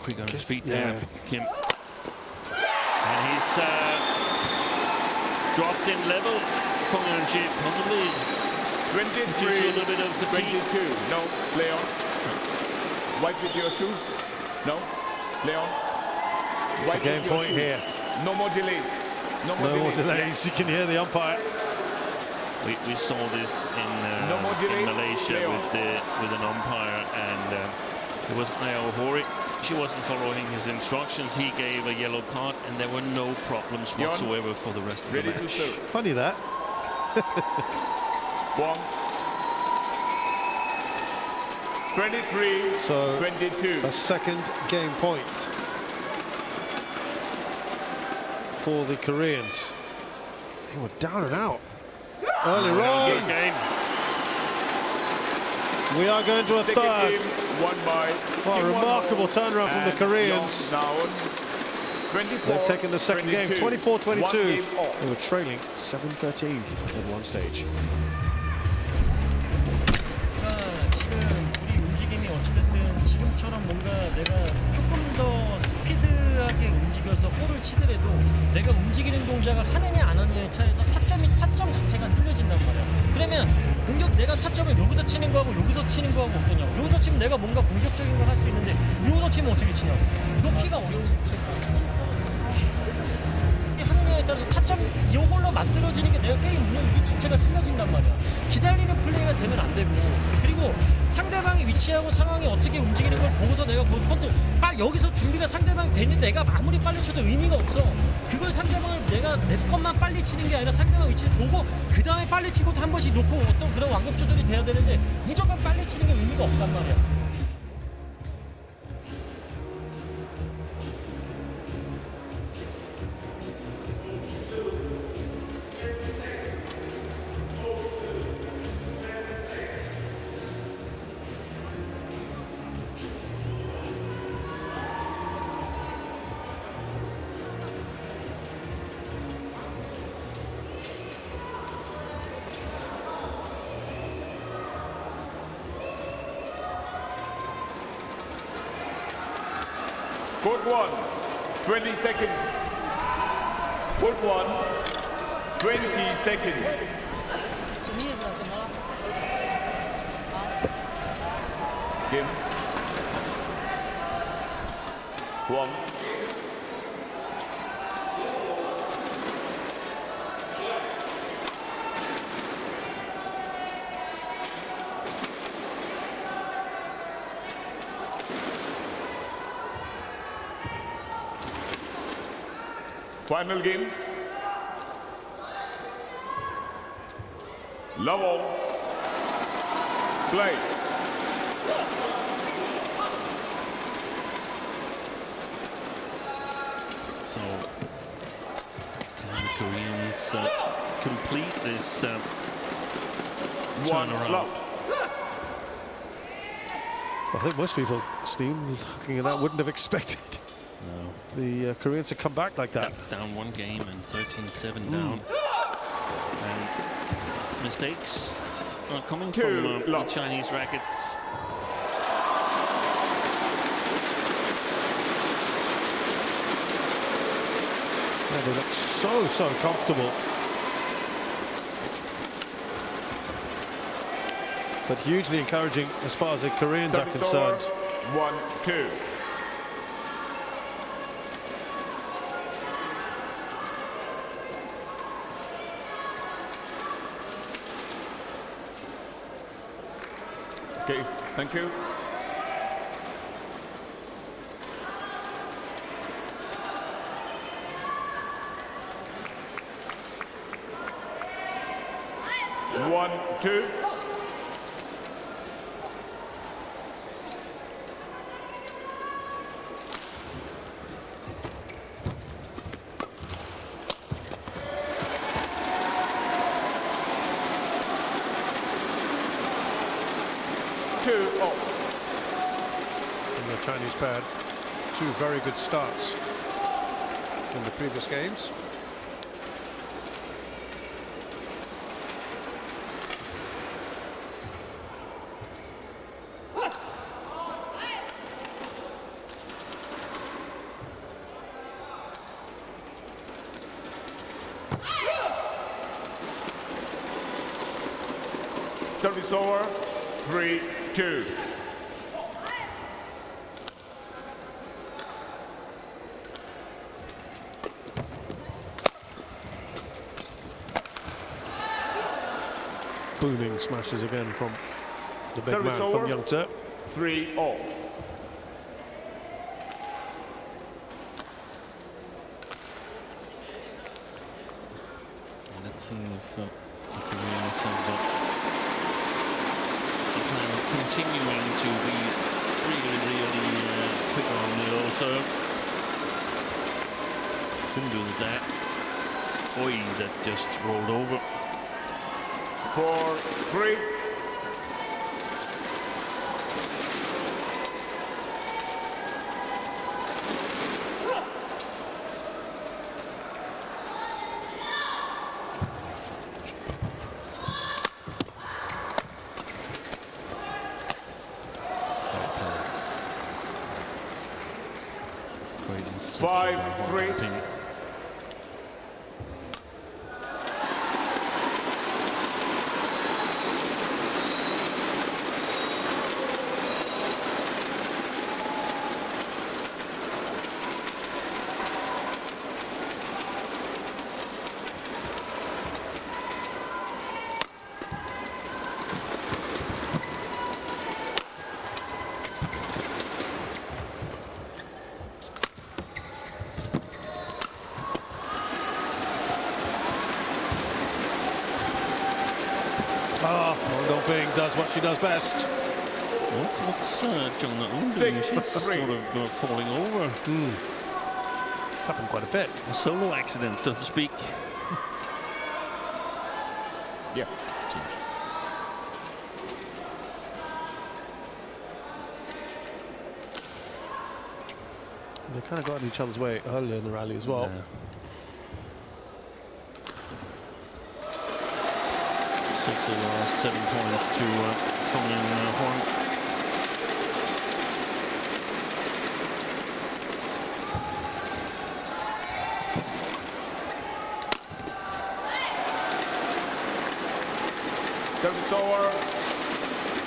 Quick on his feet there, Kim. And he's dropped in level. Feng possibly 23, a little bit of fatigue. 22. No, play on. Wipe with your shoes. No, play on. It's a game point here. No more delays. No more delays. You can hear the umpire. We saw this in Malaysia with an umpire, and it was Nayal Hori. She wasn't following his instructions. He gave a yellow card, and there were no problems whatsoever for the rest of the match. Funny that. Huang. 23, So 22. a second game point for the Koreans. They were down and out earlier on. We are going to a Second third. game won by Well, a remarkable turnaround from the Koreans. Down. 24, They've taken the second game, 24-22. One game off. They were trailing 7-13 at one stage. 지금 둘이 움직임이 어찌됐든 지금처럼 뭔가 내가 조금 더 스피드하게 움직여서 볼을 치더라도 내가 움직이는 동작을 하느냐 안 하느냐의 차이에서 타점 자체가 틀려진단 말이야. 그러면 공격 내가 타점을 여기서 치는 거하고 여기서 치는 거하고 어떠냐고. 여기서 치면 내가 뭔가 공격적인 걸 할 수 있는데 여기서 치면 어떻게 치냐고. 높이가 하느냐에 따라서 타점 이걸로 만들어지는 게 내가 게임 운영 이 자체가 틀려진단 말이야. 기다리는 플레이가 되면 안 되고, 그리고 상대방이 위치하고 상황이 어떻게 움직이는 걸 보고서 내가 거기서 컨트롤 빡 여기서 준비가 상대방 됐는데 내가 마무리 빨리 쳐도 의미가 없어. 그걸 상대방을 내가 내 것만 빨리 치는 게 아니라 상대방 위치를 보고 그 다음에 빨리 치고도 한 번씩 놓고 어떤 그런 완급 조절이 돼야 되는데 무조건 빨리 치는 게 의미가 없단 말이야. Court 1, 20 seconds. Court 1, 20 seconds. 什么意思？怎么了？ Kim. Huang. Final game. Love all. Play. So can the Koreans complete this One turnaround? love. I think most people, Steve, looking at that, wouldn't have expected No. the Koreans to come back like that. Down one game and 13-7 down. And mistakes are coming from the Chinese rackets. Yeah, they look so comfortable. But hugely encouraging as far as the Koreans are concerned. 1-2. Okay, thank you. One, two. And the Chinese pair had two very good starts in the previous games. Service over, 3-2. Booming smashes again from the big Service man, over. from Young Tae. 3-all. Let's see if the Koreans have got a plan of continuing to be really quick on the low serve. Couldn't do that. Oi, that just rolled over. 4-3. Great interception. 5-3. does what she does best. What's Jeong doing? She's sort of falling over. It's happened quite a bit. A solo accident, so to speak. Yeah. They kind of got in each other's way earlier in the rally as well. Yeah. 6 of the last 7 points to Feng and Huang. Service over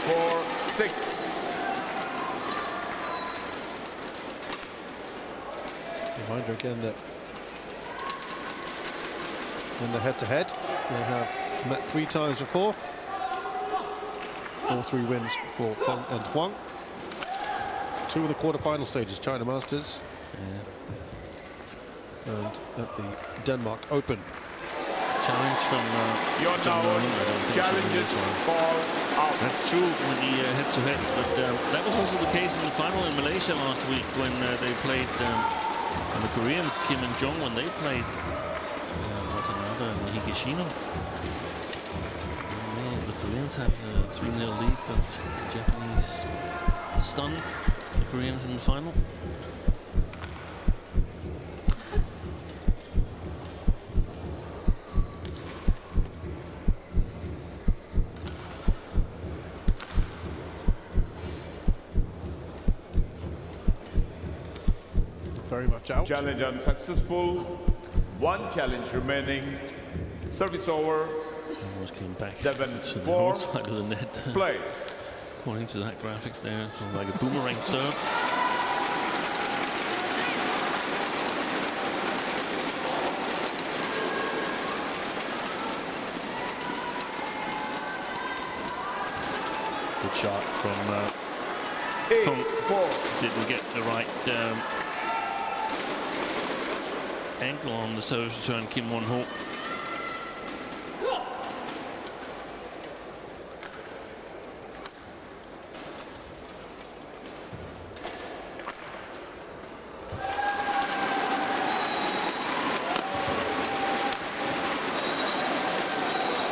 for 6. Reminder again that in the head-to-head, they have met 3 times before. All 3 wins for Feng and Huang. 2 of the quarterfinal stages, China Masters, and at the Denmark Open. Challenge from You're now challenges fall out. That's true with the head-to-heads, but that was also the case in the final in Malaysia last week when they played the Koreans, Kim and Jeong, when they played Watanabe and Higashino. And the Koreans have a 3-0 lead, but the Japanese stunned the Koreans in the final. Very much out. Challenge unsuccessful. 1 challenge remaining. Service over. Almost came back 7-4. to the whole side of the net. Play. According to that graphics there, it's like a boomerang serve. Good shot from 8-4. didn't get the right angle on the service return, Kim Won-ho.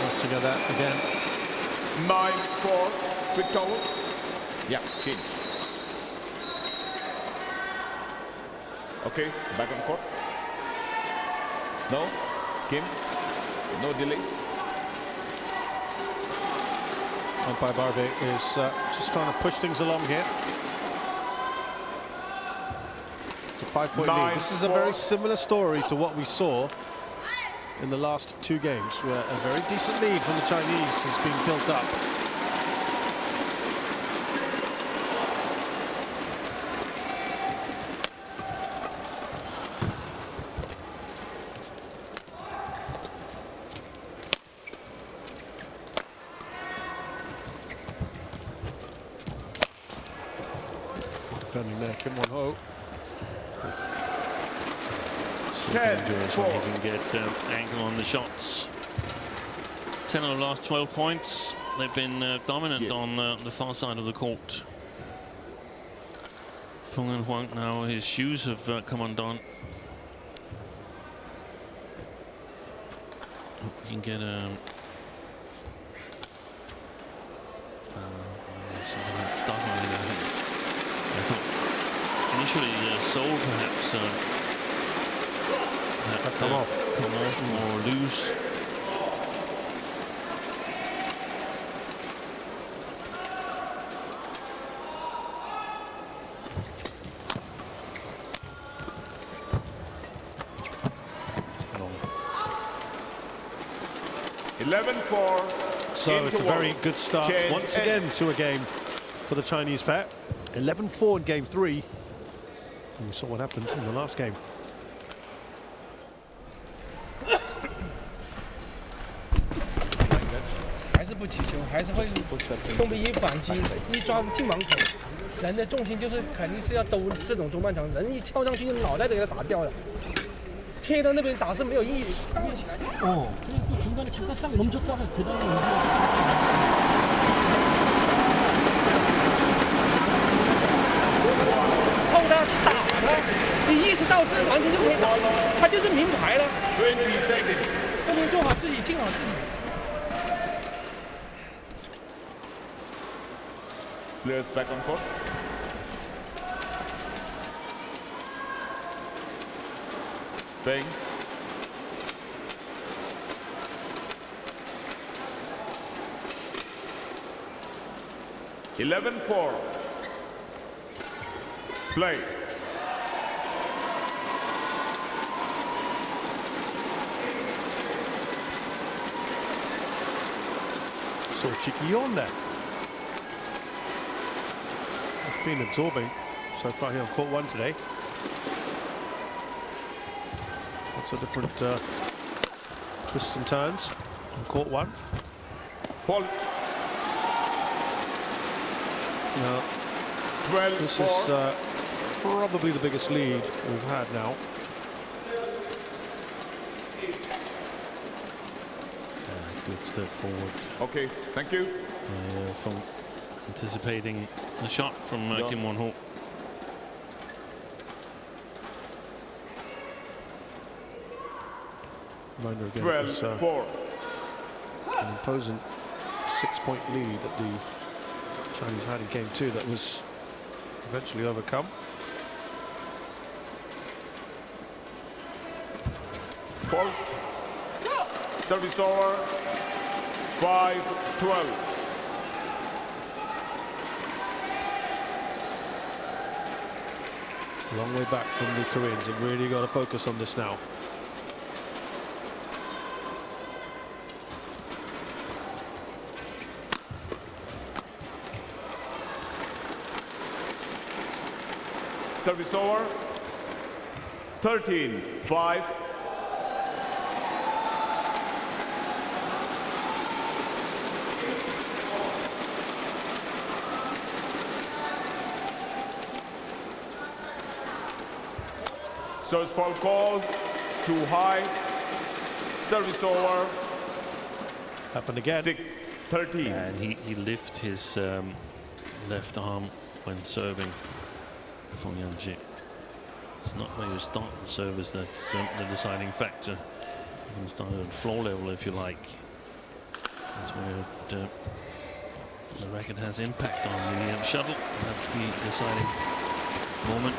Watching that again. 9-4. Quick towel. Yeah, change. Okay, back on court. No, Kim, no delays. Umpire Barbe is just trying to push things along here. It's a 5-point lead. This is a very similar story to what we saw in the last 2 games, where a very decent lead from the Chinese is being built up. Defending there, Kim Won-ho. 10-4. He can get angle on the shots. 10 of the last 12 points. They've been dominant on the far side of the court. Feng and Huang now, his shoes have come undone. He can get something that's starting I thought initially Seoul perhaps Come off or lose. So it's a very good start once again to a game for the Chinese pair. 11-4 in game 3. And we saw what happened in the last game.不起球，还是会东北一反击，一抓进网口，人的重心就是肯定是要兜这种中半场，人一跳上去，脑袋都给他打掉了，贴到那边打是没有意义，跃起来就。 그리고 중간에 잠깐 딱 멈췄다가 그 다음에 这完成就可以打，他就是名牌了。 20 seconds. 后面做好自己，尽好自己。 Players back on court. Feng. (11-4). Play. Saw cheeky on there. It's been absorbing so far here on court 1 today. Lots of different twists and turns on court 1. Fault. Now, 12-4. this is probably the biggest lead we've had now. Good step forward. Okay, thank you. From anticipating the shot from Kim Won-ho. Reminder again, 12-4. An imposing 6-point lead that the Chinese had in game 2 that was eventually overcome. Fault. Service over. 5-12. Long way back from the Koreans, and really got to focus on this now. Service over. 13-5. Service foul call, too high. Service over. Happened again. 6-13. And he lifted his left arm when serving Feng Yanji. It's not where you start the service that's the deciding factor. You can start at floor level if you like. That's where the racket has impact on the shuttle. That's the deciding moment.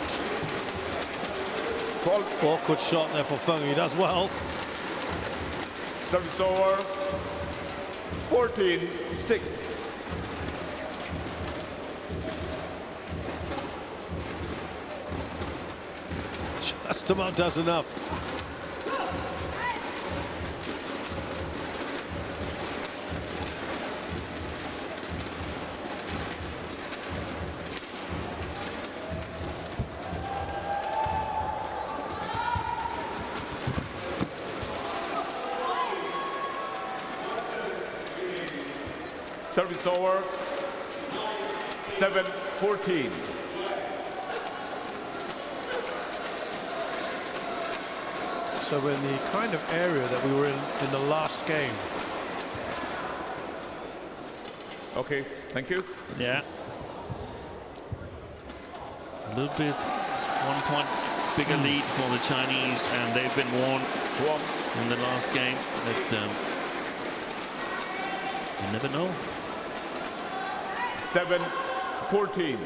Awkward shot there for Feng. He does well. Service over. 14-6. Just about does enough. Service over. 7-14. So we're in the kind of area that we were in the last game. Okay, thank you. Yeah. A little bit, 1 point bigger lead for the Chinese, and they've been warned in the last game that you never know. 7-14.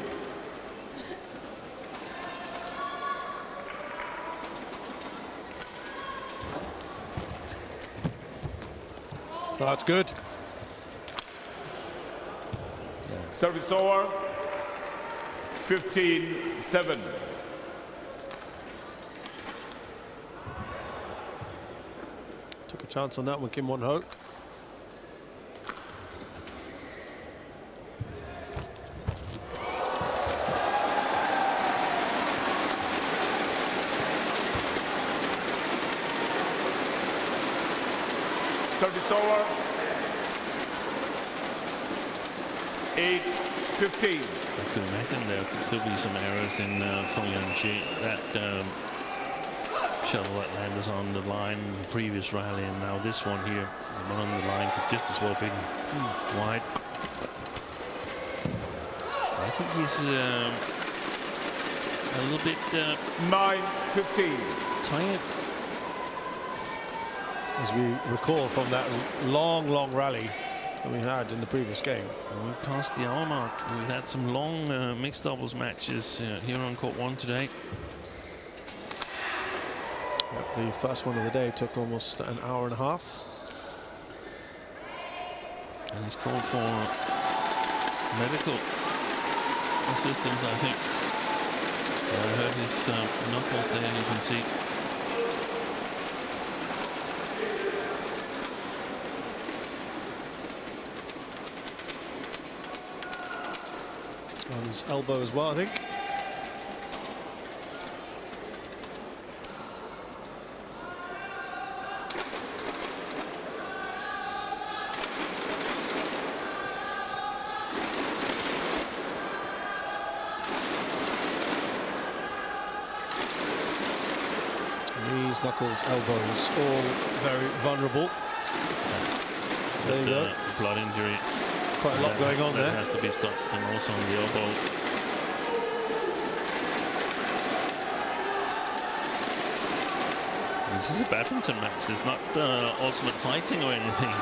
That's good. Service over. 15-7. Took a chance on that one, Kim Won-ho. Service over. 8-15. I could imagine there could still be some errors in Feng Yanji. That shuttle that landed on the line in the previous rally, and now this one here, the one on the line could just as well be wide. I think he's a little bit 9-15. tired. As we recall from that long rally that we had in the previous game. We passed the hour mark. We've had some long mixed doubles matches here on court 1 today. Yep, the first one of the day took almost an hour and a half. And he's called for medical assistance, I think. I heard his knuckles there, you can see. On his elbow as well, I think. Knees, knuckles, elbows, all very vulnerable. There you go. Blood injury. Quite a lot going on there. That has to be stopped, and also on the elbow. This is a badminton match. It's not ultimate fighting or anything.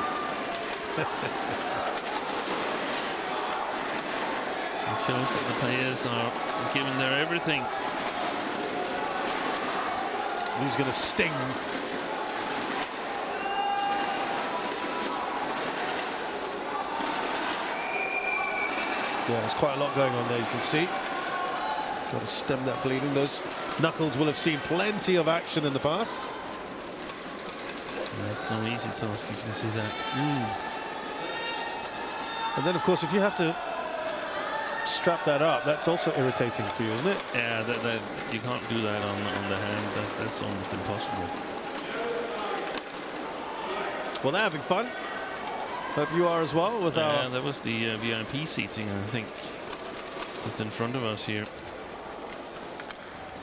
It shows that the players are giving their everything. He's going to sting. Yeah, there's quite a lot going on there, you can see. Got to stem that bleeding. Those knuckles will have seen plenty of action in the past. That's no easy task, you can see that. And then, of course, if you have to strap that up, that's also irritating for you, isn't it? Yeah, that you can't do that on the hand. That's almost impossible. Well, they're having fun. Hope you are as well with our... Yeah, that was the VIP seating, I think, just in front of us here.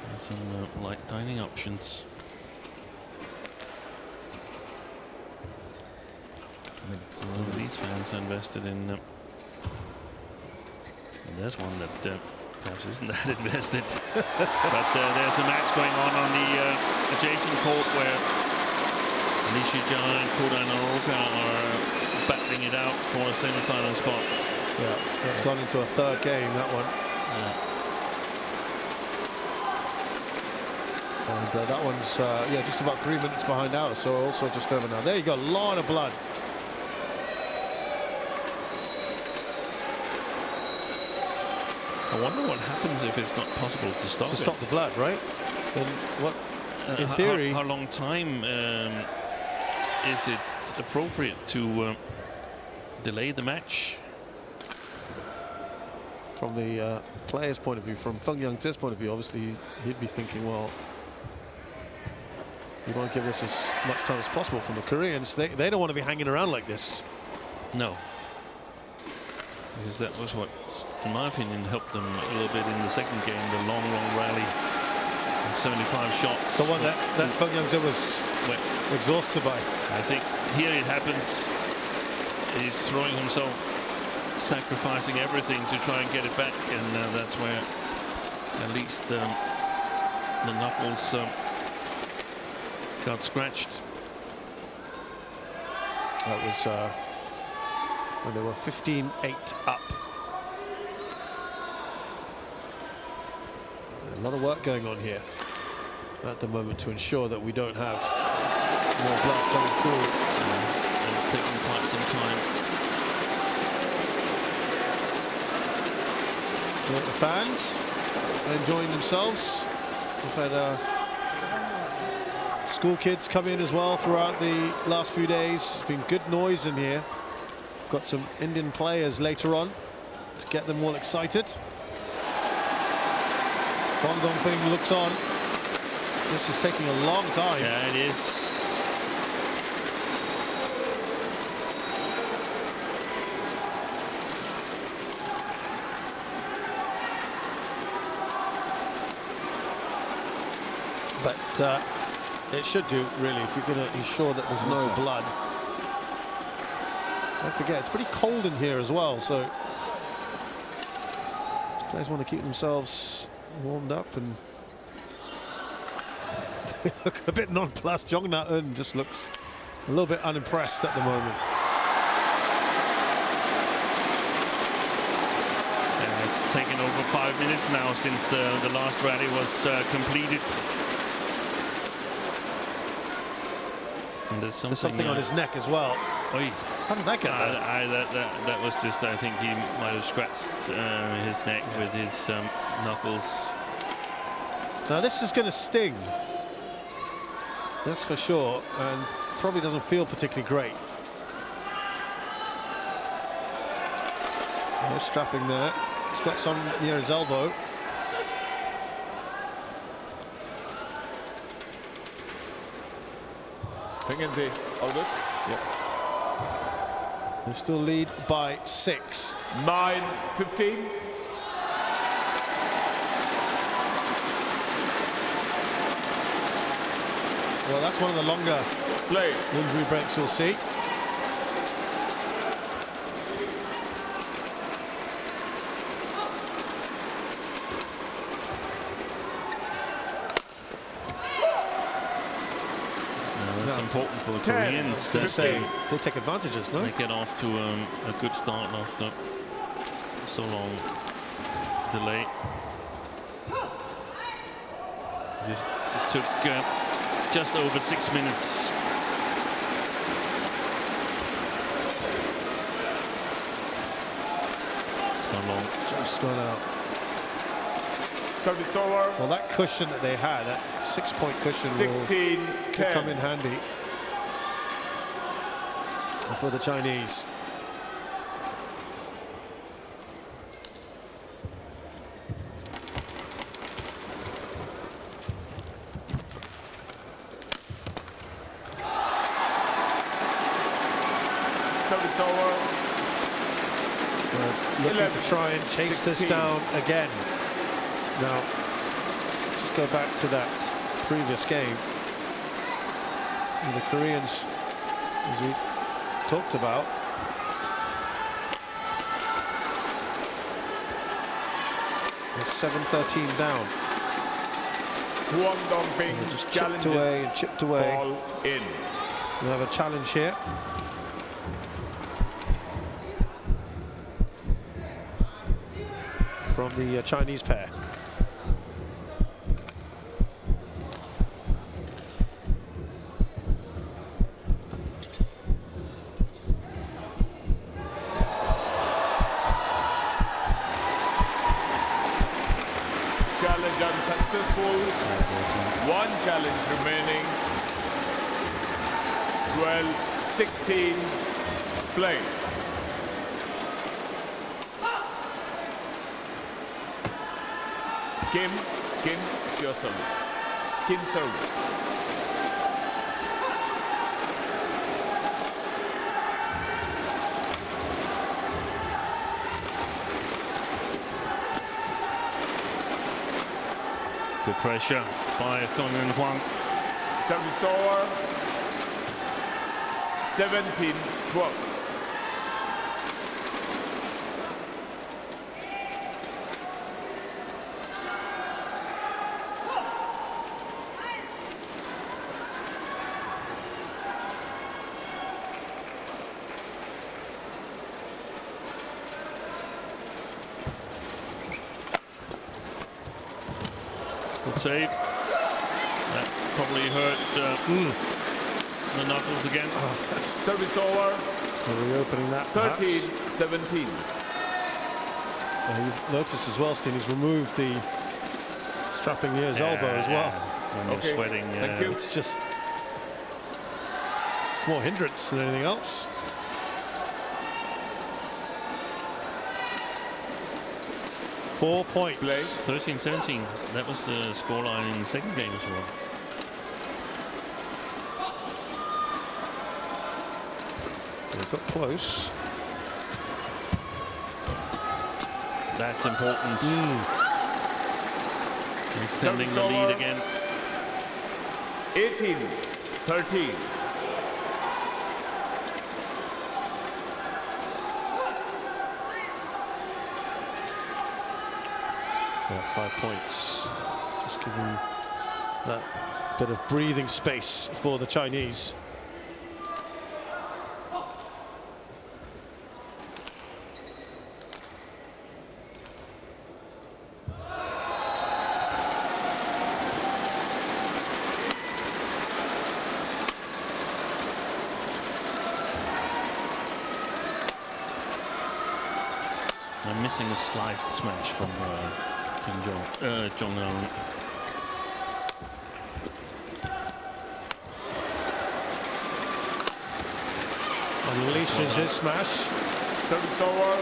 There's some light dining options. All of these fans are invested in. And there's one that perhaps isn't that invested. But there's a match going on the adjacent court where Jeong and Koda and Oroka are battling it out for a semi-final spot. Yeah, it's gone into a third game, that one. And that one's, yeah, just about 3 minutes behind ours, so also just over now. There you go, a lot of blood. I wonder what happens if it's not possible to stop it. To stop the blood, right? Then what, in theory... How long time is it appropriate to delay the match? From the player's point of view, from Feng Yang's point of view, obviously he'd be thinking, well, we want to give this as much time as possible. From the Koreans, they don't want to be hanging around like this. No. Because that was what, in my opinion, helped them a little bit in the second game, the long rally, 75 shots. The one that Feng Yang was exhausted by. I think here it happens. He's throwing himself, sacrificing everything to try and get it back, and that's where at least the knuckles got scratched. That was when they were 15-8 up. A lot of work going on here at the moment to ensure that we don't have more blood coming through. And it's taking quite some time. The fans are enjoying themselves. We've had school kids come in as well throughout the last few days. There's been good noise in here. Got some Indian players later on to get them all excited. Huang Dongping looks on. This is taking a long time. Yeah, it is. But it should do, really, if you're going to ensure that there's no blood. Don't forget, it's pretty cold in here as well, so players want to keep themselves warmed up and look a bit nonplussed. Jeong Na-eun just looks a little bit unimpressed at the moment. And it's taken over 5 minutes now since the last rally was completed. And there's something on his neck as well. Oi. How did that get there? That was just, I think he might have scratched his neck with his knuckles. Now this is going to sting, that's for sure, and probably doesn't feel particularly great. No strapping there. He's got some near his elbow. Feng and Zhe, all good? Yep. They still lead by 6. 9-15. Well, that's one of the longer Play. injury breaks you'll see. That's important for the 10, Koreans. They That say they take advantages, no? they get off to a good start after so long delay. It took just over 6 minutes. It's gone long. Just gone out. Service over. Well, that cushion that they had, that 6-point cushion, will 16-10. could come in handy for the Chinese. Service over. Looking 11, to try and chase 16. this down again. Now, just go back to that previous game. And the Koreans, as we talked about, are 7-13 down. Huang Dongping They just chipped challenges. away and chipped away. Ball in. We have a challenge here. From the Chinese pair. Challenge unsuccessful. One challenge remaining. 12-16. Play. Kim, it's your service. Kim service. Good pressure by Feng and Huang. Service over. 17-12. Good save. That probably hurt the knuckles again. Oh, that's Service over. reopening that. perhaps. 13-17. You've noticed as well, Steen, he's removed the strapping near his elbow as well. When Okay, you're sweating. thank you. It's just, it's more hindrance than anything else. Four points. Play. 13-17. That was the scoreline in the second game as well. They got close. That's important. Extending the Service lead over. again. 18-13. Yeah, 5 points. Just giving that bit of breathing space for the Chinese. I'm missing a sliced smash from Jeong. Unleashes his smash. Service over.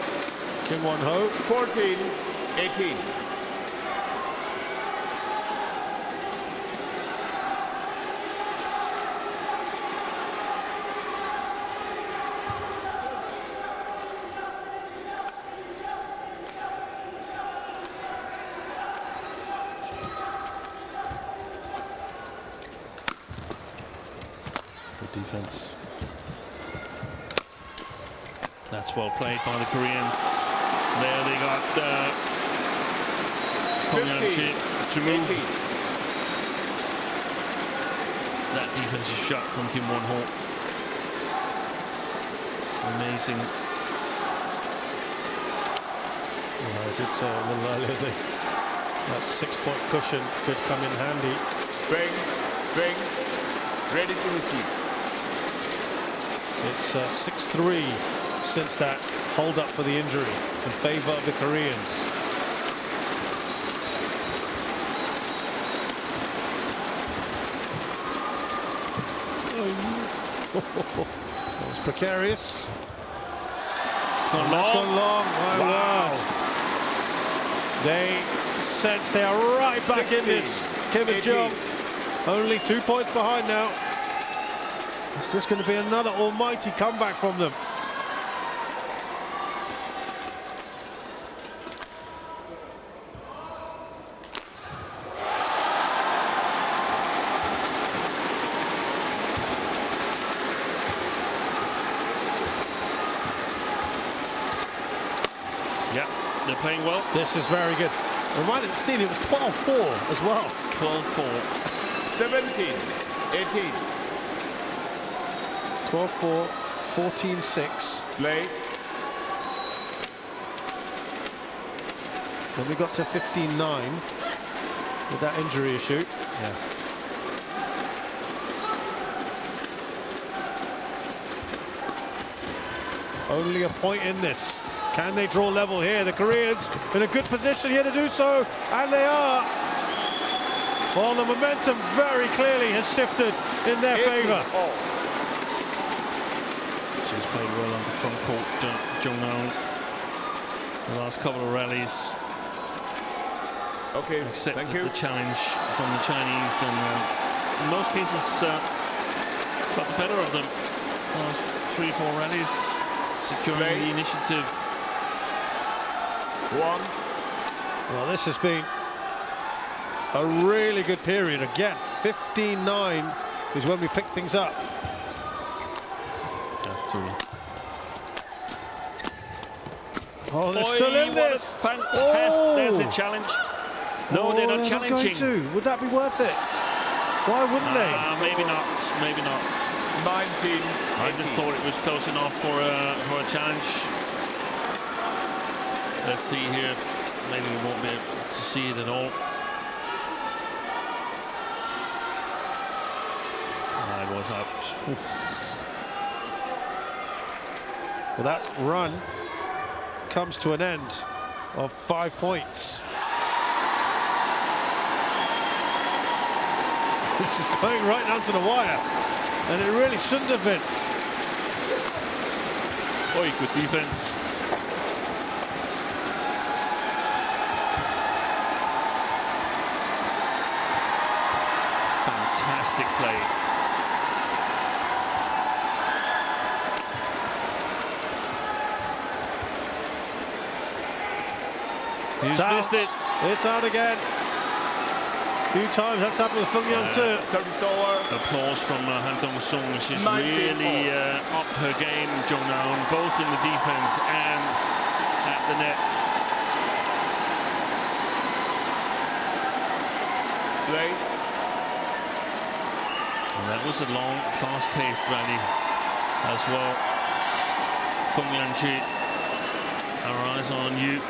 Kim Won-ho. 14-18. Good defense. That's well played by the Koreans. There they got Feng to move. That defensive shot from Kim Won-ho. Amazing. Well, I did say a little earlier that 6-point cushion could come in handy. Feng, ready to receive. It's 6-3 since that hold up for the injury in favor of the Koreans. That was precarious. It's gone long. That's gone long. My word. They sense they are right back in this. Kim and Jeong only 2 points behind now. Is this going to be another almighty comeback from them? Yeah, they're playing well. This is very good. Reminded Steve, it was 12-4 as well. 12-4. 17-18. 12-4, 14-6. Play. When we got to 15-9 with that injury issue. Yeah. Only a point in this. Can they draw level here? The Koreans in a good position here to do so, and they are. Well, the momentum very clearly has shifted in their favor. She's played well on the front court, Jeong. The last couple of rallies. Okay, Accepted thank you. the challenge from the Chinese, and in most cases got the better of them. Last 3-4 rallies, securing the initiative. Huang. Well, this has been a really good period. Again, 15-9 is when we pick things up. That's two. Oh, they're still in this. Fantastic. Oh. There's a challenge. No, they're not challenging. Not going to. Would that be worth it? Why wouldn't they? Maybe not. Maybe not. 19. I just thought it was close enough for a challenge. Let's see here. Maybe we won't be able to see it at all. It was out. Well, that run comes to an end of 5 points. This is going right down to the wire, and it really shouldn't have been. Oh, good defense. Fantastic play. He's missed it. It's out again. A few times that's happened with Feng too. Service over. Applause from Han Dong-sung. She's really up her game, Jeong, both in the defense and at the net. play. And that was a long, fast-paced rally as well. Feng Yanqi, our eyes are on you.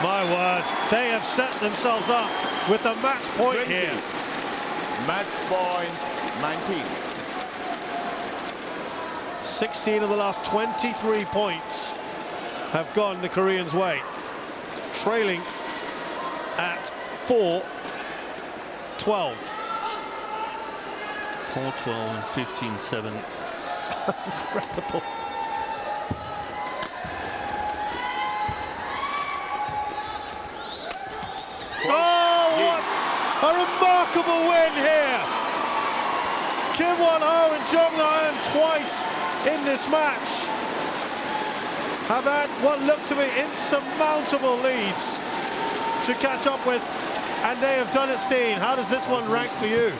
My word, they have set themselves up with a match point 20. here. Match point 19. 16 of the last 23 points have gone the Koreans' way, trailing at 4-12. 4-12 and 15-7. Incredible. Oh, what a remarkable win here. Kim Won-ho and Jeong twice in this match have had what looked to be insurmountable leads to catch up with, and they have done it, Steen. How does this one rank for you?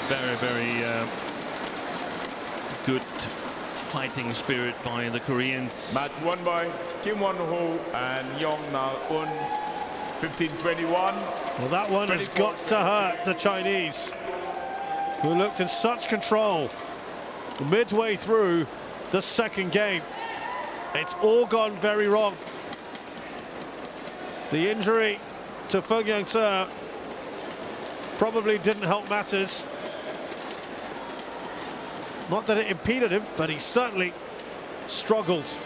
Very, very good fighting spirit by the Koreans. Match won by Kim Won-ho and Jeong Na-eun, 15-21. Well, that one has got to hurt the Chinese, who looked in such control midway through the second game. It's all gone very wrong. The injury to Feng Yang probably didn't help matters. Not that it impeded him, but he certainly struggled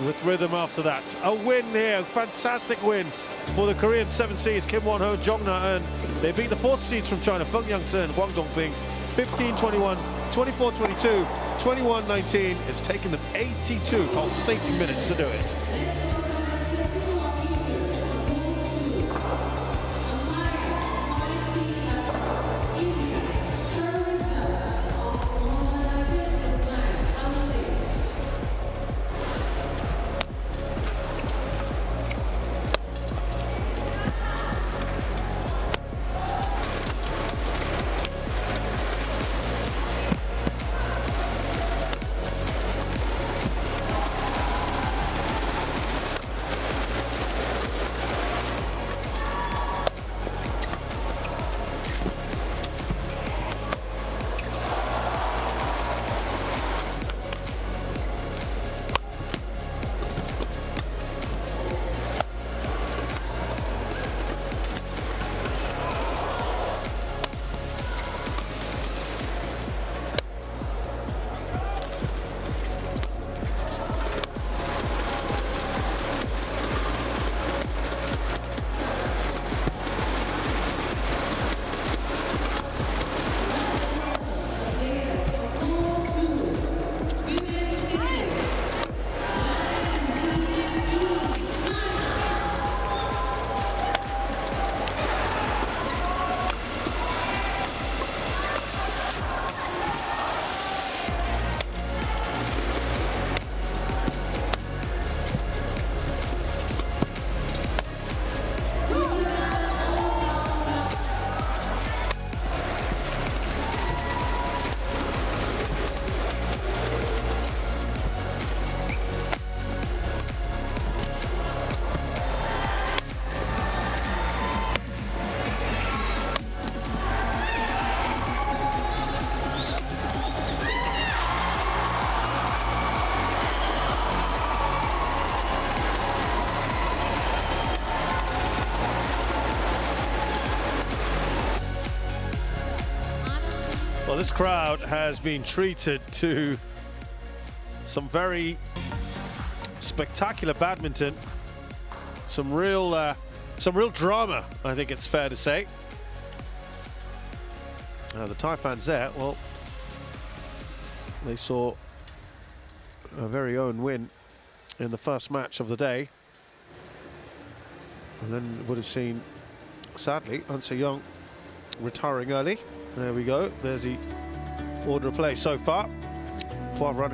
with rhythm after that. A win here, fantastic win for the Korean 7 seeds, Kim Won-ho, Jeong Na-eun. They beat the 4th seeds from China, Feng Yang and Huang Dongping, 15-21, 24-22, 21-19. It's taken them 82 pulsating minutes to do it. Well, this crowd has been treated to some very spectacular badminton, some real drama, I think it's fair to say. The Thai fans there, well, they saw a very own win in the first match of the day, and then would have seen, sadly, Jeong retiring early. There we go. There's the order of play so far. 12 round